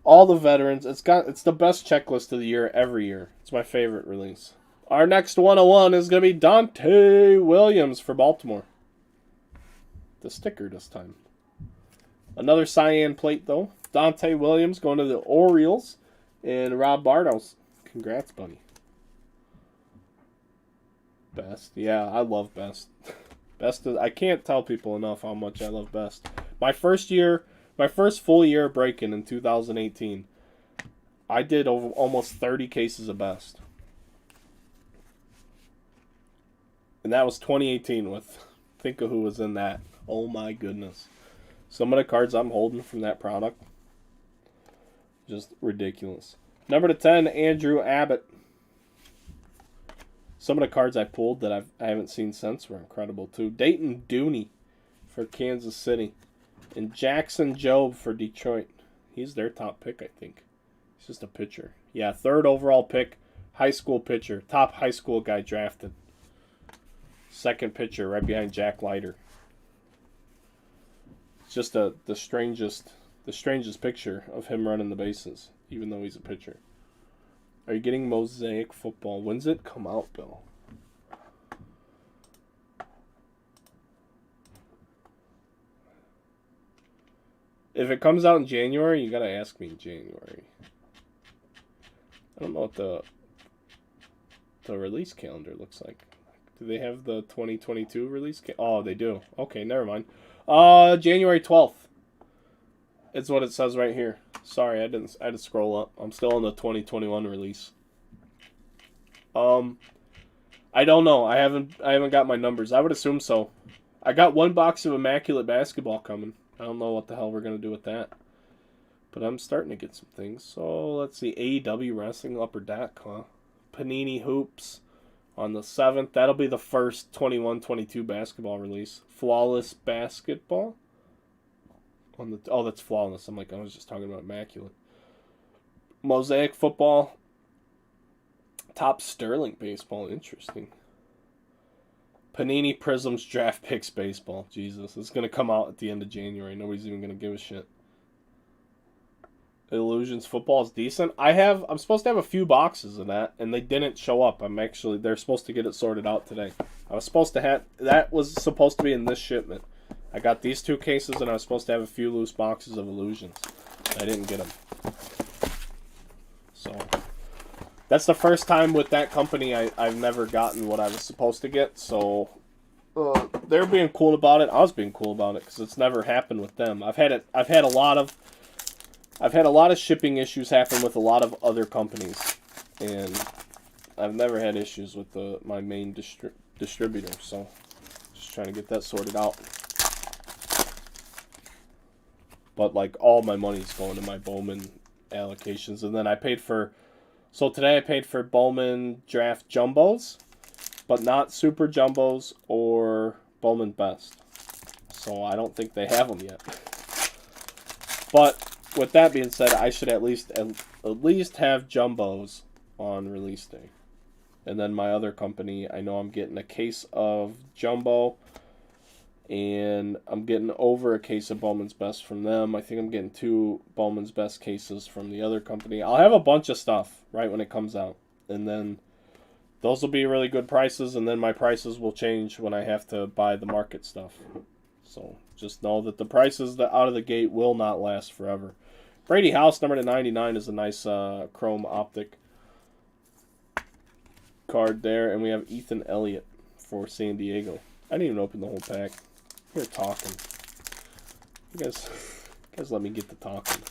all the veterans. It's the best checklist of the year every year. It's my favorite release. Our next 101 is going to be Dante Williams for Baltimore. The sticker this time. Another cyan plate, though. Dante Williams going to the Orioles. And Rob Bartos. Congrats, buddy. Best. Yeah, I love Best. Best is, I can't tell people enough how much I love Best. My first full year breaking in 2018, I did almost 30 cases of Best. And that was 2018 with, think of who was in that. Oh my goodness. Some of the cards I'm holding from that product, just ridiculous. Number to 10, Andrew Abbott. Some of the cards I pulled that I haven't seen since were incredible too. Dayton Dooney for Kansas City. And Jackson Jobe for Detroit. He's their top pick, I think. He's just a pitcher. Yeah, 3rd overall pick. High school pitcher. Top high school guy drafted. 2nd pitcher right behind Jack Leiter. It's just the strangest picture of him running the bases, even though he's a pitcher. Are you getting Mosaic Football? When's it come out, Bill? If it comes out in January, you gotta ask me in January. I don't know what the release calendar looks like. Do they have the 2022 release? Oh, they do. Okay, never mind. January 12th. It's what it says right here. Sorry, I had to scroll up. I'm still on the 2021 release. I don't know. I haven't got my numbers. I would assume so. I got 1 box of Immaculate Basketball coming. I don't know what the hell we're gonna do with that. But I'm starting to get some things. So let's see. AEW Wrestling Upper Deck, huh? Panini Hoops on the 7th. That'll be the first 21-22 basketball release. Flawless Basketball. That's Flawless. I was just talking about Immaculate. Mosaic Football. Top Sterling Baseball. Interesting. Panini Prisms Draft Picks Baseball. Jesus. It's going to come out at the end of January. Nobody's even going to give a shit. Illusions Football is decent. I'm supposed to have a few boxes of that, and they didn't show up. They're supposed to get it sorted out today. That was supposed to be in this shipment. I got these 2 cases, and I was supposed to have a few loose boxes of Illusions. I didn't get them. So, that's the first time with that company I've never gotten what I was supposed to get. So, they're being cool about it. I was being cool about it because it's never happened with them. I've had a lot of shipping issues happen with a lot of other companies, and I've never had issues with my main distributor. So, just trying to get that sorted out. But, all my money's going to my Bowman allocations. And then today I paid for Bowman Draft Jumbos, but not Super Jumbos or Bowman Best. So I don't think they have them yet. But, with that being said, I should at least have Jumbos on release day. And then my other company, I know I'm getting a case of Jumbo, and I'm getting over a case of Bowman's Best from them. I think I'm getting 2 Bowman's Best cases from the other company. I'll have a bunch of stuff right when it comes out. And then those will be really good prices, and then my prices will change when I have to buy the market stuff. So just know that the prices out of the gate will not last forever. Brady House, number 99, is a nice chrome optic card there. And we have Ethan Elliott for San Diego. I didn't even open the whole pack. We're talking. You guys let me get to talking.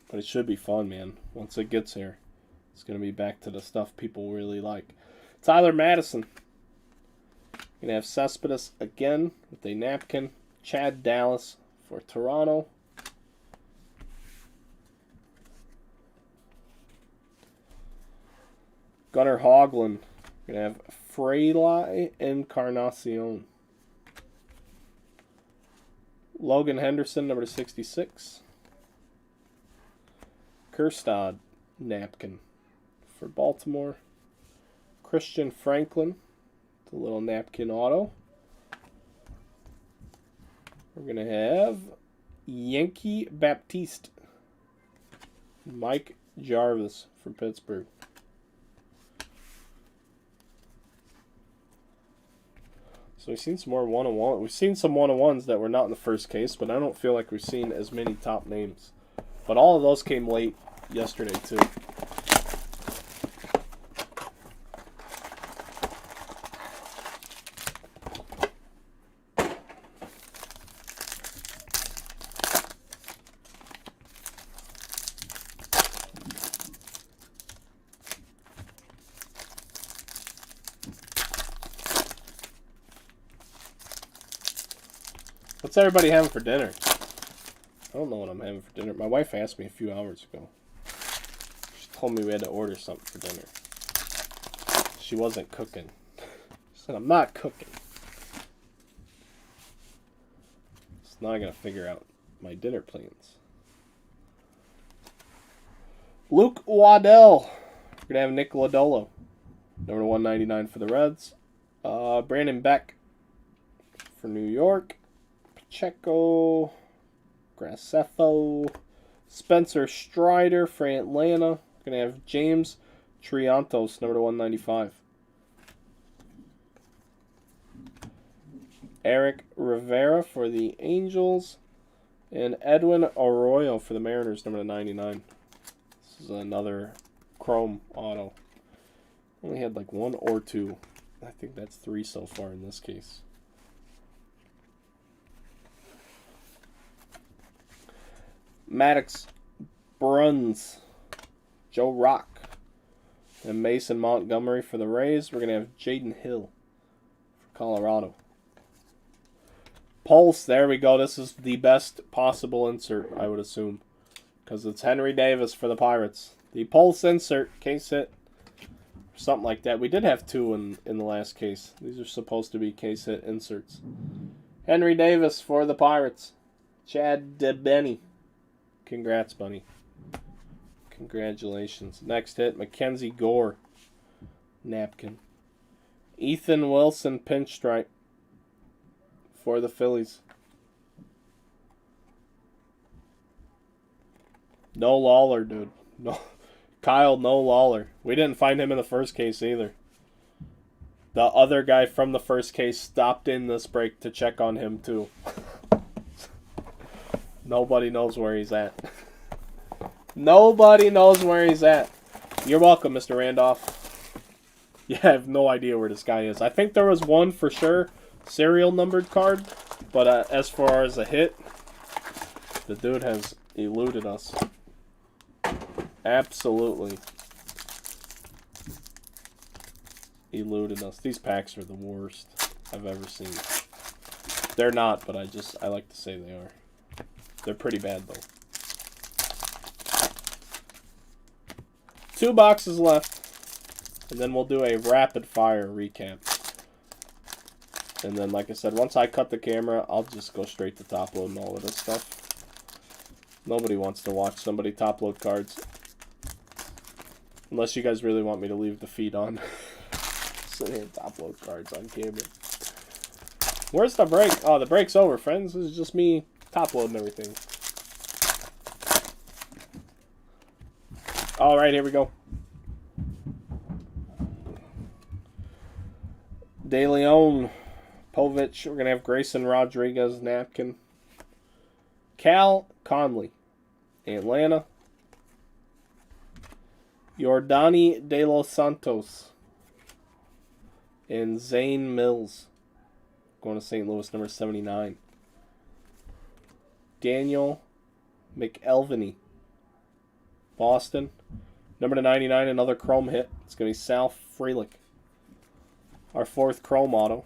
But it should be fun, man. Once it gets here, it's going to be back to the stuff people really like. Tyler Madison. Going to have Cespedes again with a napkin. Chad Dallas for Toronto. Gunnar Hoglund. We're going to have Freyli Encarnacion. Logan Henderson, number 66. Kerstad napkin for Baltimore. Christian Franklin, the little napkin auto. We're going to have Yankee Baptiste. Mike Jarvis for Pittsburgh. So we've seen some more one-on-one. We've seen some one-on-ones that were not in the first case, but I don't feel like we've seen as many top names. But all of those came late yesterday, too. What's everybody having for dinner? I don't know what I'm having for dinner. My wife asked me a few hours ago. She told me we had to order something for dinner. She wasn't cooking. She said, I'm not cooking. So now I gotta figure out my dinner plans. Luke Waddell. We're gonna have Nick Lodolo. Number 199 for the Reds. Brandon Beck for New York. Pacheco, Graceffo, Spencer Strider for Atlanta. We're going to have James Triantos, number 195. Eric Rivera for the Angels. And Edwin Arroyo for the Mariners, number 99. This is another chrome auto. Only had like one or two. I think that's three so far in this case. Maddox Bruns, Joe Rock, and Mason Montgomery for the Rays. We're going to have Jaden Hill for Colorado. Pulse, there we go. This is the best possible insert, I would assume, because it's Henry Davis for the Pirates. The Pulse insert, case hit, something like that. We did have two in the last case. These are supposed to be case hit inserts. Henry Davis for the Pirates. Chad DeBenny. Congrats, buddy. Congratulations. Next hit, Mackenzie Gore. Napkin. Ethan Wilson pinstripe for the Phillies. No Lawler, dude. No, Kyle No Lawler. We didn't find him in the first case either. The other guy from the first case stopped in this break to check on him too. Nobody knows where he's at. Nobody knows where he's at. You're welcome, Mr. Randolph. Yeah, I have no idea where this guy is. I think there was one for sure, serial numbered card. But as far as a hit, the dude has eluded us. Absolutely eluded us. These packs are the worst I've ever seen. They're not, but I like to say they are. They're pretty bad, though. 2 boxes left. And then we'll do a rapid-fire recap. And then, like I said, once I cut the camera, I'll just go straight to top load and all of this stuff. Nobody wants to watch somebody top load cards. Unless you guys really want me to leave the feed on. Sitting here top load cards on camera. Where's the break? Oh, the break's over, friends. This is just me top loading everything. Alright, here we go. De Leon, Povich. We're going to have Grayson Rodriguez, napkin. Cal Conley, Atlanta. Yordani De Los Santos. And Zane Mills. Going to St. Louis, number 79. Daniel McElveny, Boston. Number to 99, another chrome hit. It's going to be Sal Frelick. Our 4th chrome auto.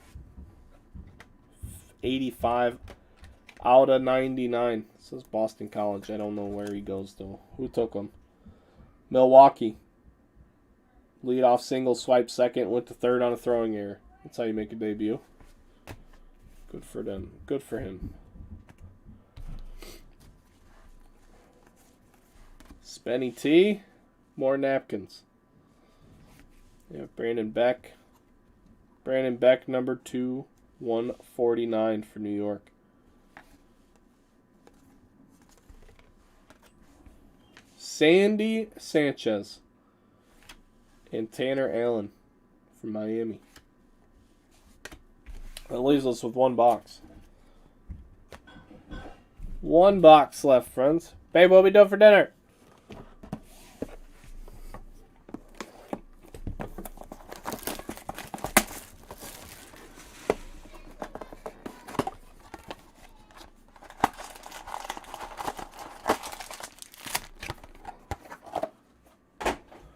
85 out of 99. It says Boston College. I don't know where he goes, though. Who took him? Milwaukee. Lead off single, swipe second, went to third on a throwing error. That's how you make a debut. Good for them. Good for him. Spenny T. More napkins. Yeah, Brandon Beck. Brandon Beck, number 2, 149 for New York. Sandy Sanchez. And Tanner Allen from Miami. That leaves us with one box. One box left, friends. Babe, what we doing for dinner?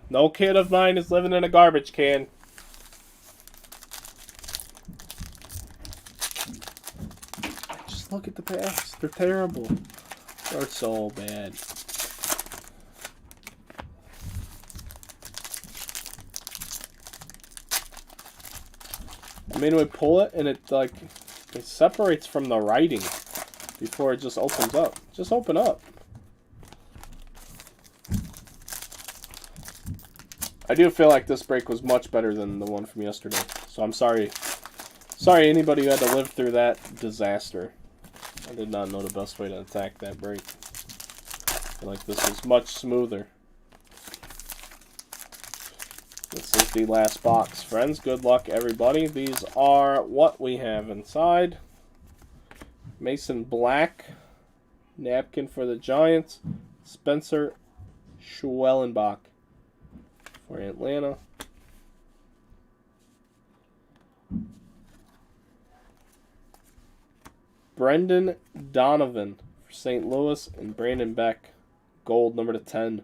No kid of mine is living in a garbage can. Just look at the packs. They're terrible. They're so bad. I mean, we pull it and it separates from the writing before it just opens up. Just open up. I do feel like this break was much better than the one from yesterday. So I'm sorry. Sorry anybody who had to live through that disaster. I did not know the best way to attack that break. I feel like this was much smoother. This is the last box, friends. Good luck, everybody. These are what we have inside. Mason Black. Napkin for the Giants. Spencer Schwellenbach for Atlanta. Brendan Donovan for St. Louis, and Brandon Beck, gold number to 10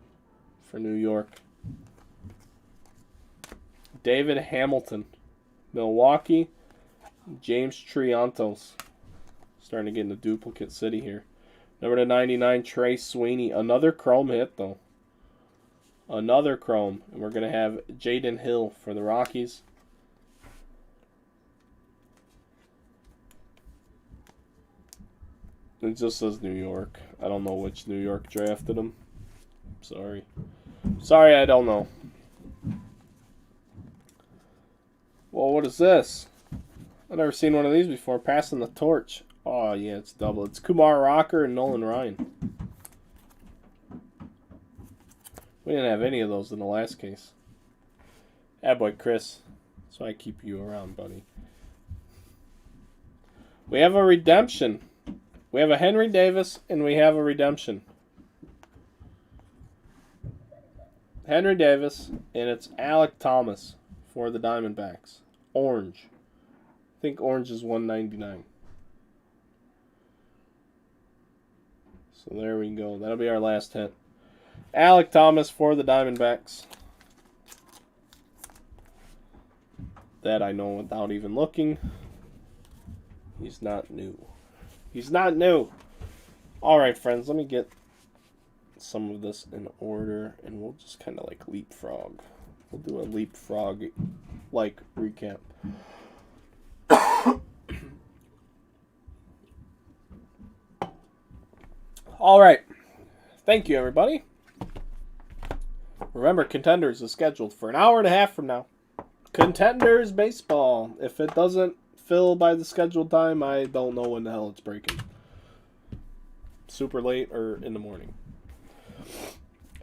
for New York. David Hamilton, Milwaukee. James Triantos, starting to get in the duplicate city here. Number to 99, Trey Sweeney. Another chrome hit, though. Another chrome. And we're going to have Jaden Hill for the Rockies. It just says New York. I don't know which New York drafted him. Sorry. Sorry, I don't know. Well, what is this? I've never seen one of these before. Passing the torch. Oh, yeah, it's double. It's Kumar Rocker and Nolan Ryan. We didn't have any of those in the last case. Ah, boy, Chris. That's why I keep you around, buddy. We have a redemption. We have a Henry Davis, and we have a redemption. Henry Davis, and it's Alek Thomas for the Diamondbacks. Orange. I think orange is $199. So there we go. That'll be our last hit. Alek Thomas for the Diamondbacks. That I know without even looking. He's not new. He's not new. Alright, friends. Let me get some of this in order. And we'll just kind of like leapfrog. We'll do a leapfrog-like recap. Alright. Thank you, everybody. Remember, Contenders is scheduled for an hour and a half from now. Contenders baseball. If it doesn't fill by the scheduled time, I don't know when the hell it's breaking. Super late or in the morning.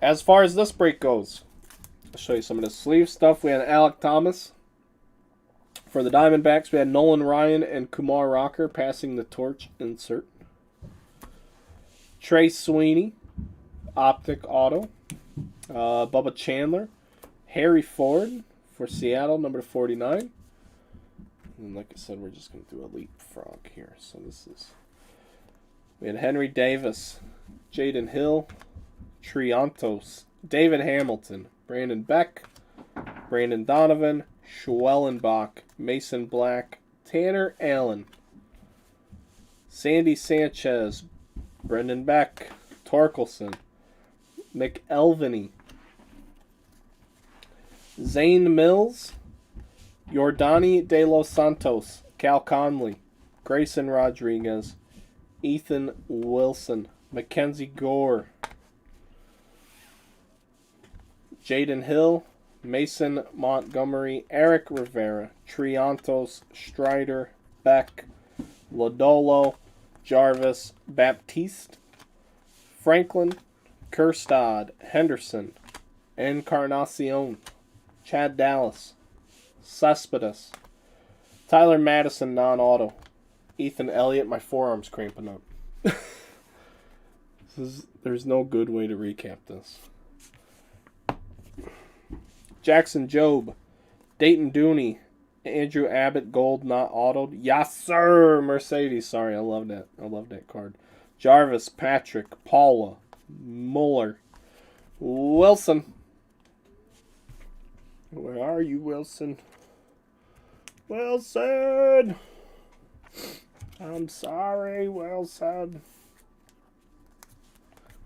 As far as this break goes, I'll show you some of the sleeve stuff. We had Alek Thomas for the Diamondbacks. We had Nolan Ryan and Kumar Rocker passing the torch insert. Trey Sweeney, Optic Auto. Bubba Chandler. Harry Ford for Seattle, number 49. And like I said, we're just going to do a leapfrog here. So this is... We had Henry Davis, Jaden Hill, Triantos, David Hamilton, Brandon Beck, Brandon Donovan, Schwellenbach, Mason Black, Tanner Allen, Sandy Sanchez, Brendan Beck, Torkelson, McElvany, Zane Mills, Yordani De Los Santos, Cal Conley, Grayson Rodriguez, Ethan Wilson, Mackenzie Gore, Jaden Hill, Mason Montgomery, Eric Rivera, Triantos, Strider, Beck, Lodolo, Jarvis, Baptiste, Franklin, Kerstad, Henderson, Encarnacion, Chad Dallas, Cespedes, Tyler Madison non-auto, Ethan Elliott. My forearm's cramping up. There's no good way to recap this. Jackson Jobe, Dayton Dooney, Andrew Abbott gold not autoed. Yes sir, Mercedes. Sorry, I love that. I love that card. Jarvis, Patrick, Paula, Muller, Wilson. Where are you, Wilson? Wilson! I'm sorry, Wilson.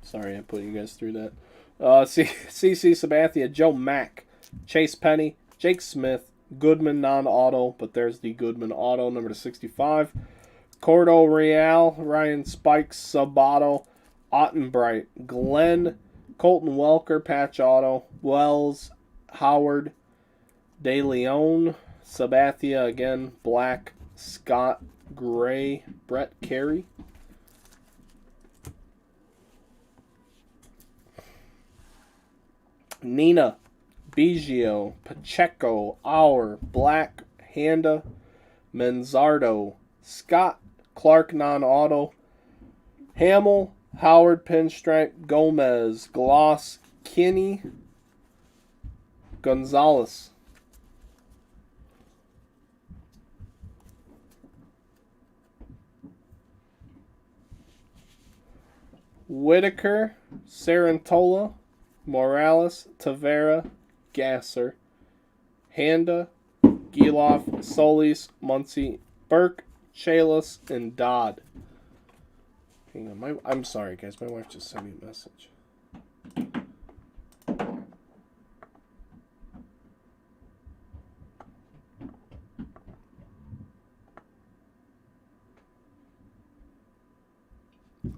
Sorry I put you guys through that. CC Sabathia, Joe Mack, Chase Penny, Jake Smith, Goodman non-auto, but there's the Goodman auto, number to 65. Cordo Real, Ryan Spikes, Sabato, Ottenbright, Glenn, Colton Welker, patch auto, Wells, Howard, De Leon, Sabathia again, Black, Scott, Gray, Brett Carey. Nina, Biggio, Pacheco, Auer, Black, Handa, Manzardo, Scott, Clark non-auto, Hamill, Howard Pinstripe, Gomez, Gloss, Kinney, Gonzalez. Whitaker, Sarantola, Morales, Tavera, Gasser, Handa, Giloff, Solis, Muncie, Burke, Chalis, and Dodd. Hang on, I'm sorry guys, my wife just sent me a message.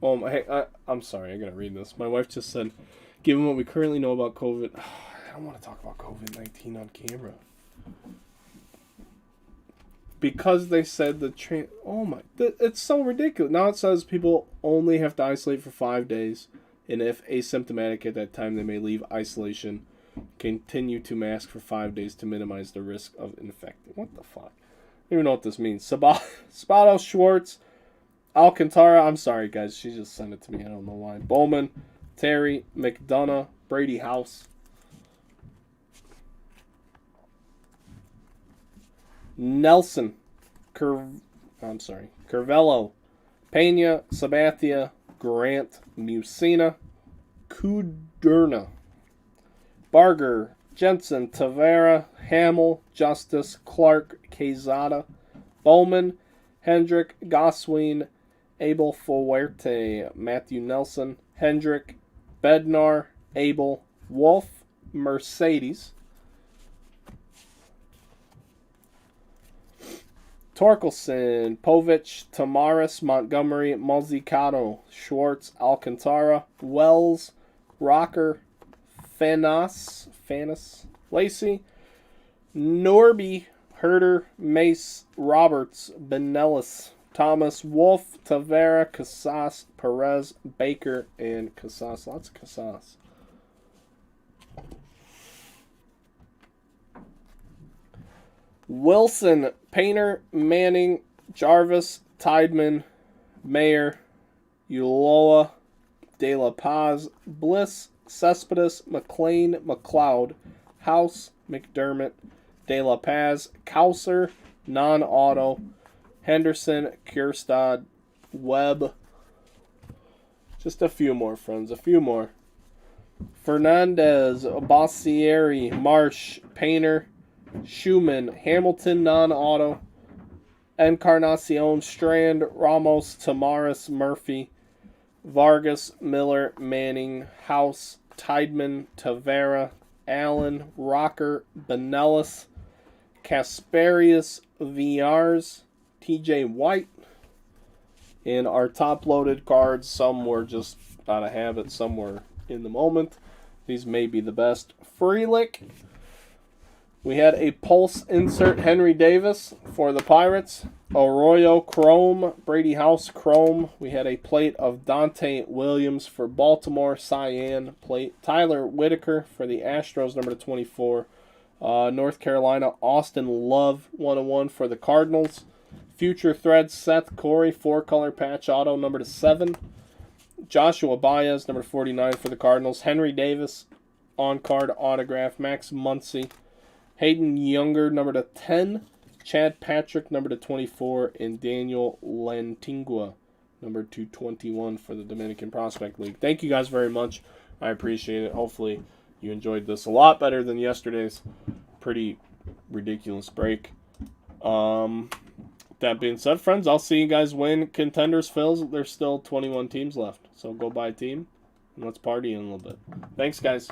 Hey, I'm sorry, I gotta read this. My wife just said, given what we currently know about COVID, I don't want to talk about COVID-19 on camera. Because they said it's so ridiculous. Now it says people only have to isolate for 5 days, and if asymptomatic at that time, they may leave isolation, continue to mask for 5 days to minimize the risk of infecting. What the fuck? I don't even know what this means. Sabato, Schwartz, Alcantara, I'm sorry guys, she just sent it to me, I don't know why. Bowman, Terry, McDonough, Brady House. Nelson, Curvello, Pena, Sabathia, Grant, Musina, Kuderna, Barger, Jensen, Tavera, Hamill, Justice, Clark, Quezada, Bowman, Hendrick, Gosween, Abel Fuerte, Matthew Nelson, Hendrick, Bednar, Abel, Wolf, Mercedes, Torkelson, Povich, Tamaris, Montgomery, Mulzicato, Schwartz, Alcantara, Wells, Rocker, Fanas, Lacey, Norby, Herder, Mace, Roberts, Benellis, Thomas, Wolf, Tavera, Casas, Perez, Baker, and Casas. Lots of Casas. Wilson, Painter, Manning, Jarvis, Tideman, Mayer, Uloa, De La Paz, Bliss, Cespedes, McLean, McLeod, House, McDermott, De La Paz, Kauser, non-auto, Henderson, Kierstad, Webb. Just a few more, friends. A few more. Fernandez, Bossieri, Marsh, Painter, Schumann, Hamilton, non-auto, Encarnacion, Strand, Ramos, Tamaris, Murphy, Vargas, Miller, Manning, House, Tideman, Tavera, Allen, Rocker, Benellis, Kasperius, VRs, TJ White. In our top-loaded cards, some were just out of habit, some were in the moment. These may be the best. Freelick. We had a Pulse insert Henry Davis for the Pirates. Arroyo Chrome, Brady House Chrome. We had a plate of Dante Williams for Baltimore, Cyan plate. Tyler Whitaker for the Astros, number 24. North Carolina, Austin Love, 101 for the Cardinals. Future Threads, Seth Corey, 4-color patch auto, number 7. Joshua Baez, number 49 for the Cardinals. Henry Davis, on-card autograph. Max Muncy. Hayden Younger, number 10. Chad Patrick, number 24. And Daniel Lantingua, number 221 for the Dominican Prospect League. Thank you guys very much. I appreciate it. Hopefully you enjoyed this a lot better than yesterday's pretty ridiculous break. That being said, friends, I'll see you guys when Contenders fills. There's still 21 teams left. So go buy a team and let's party in a little bit. Thanks, guys.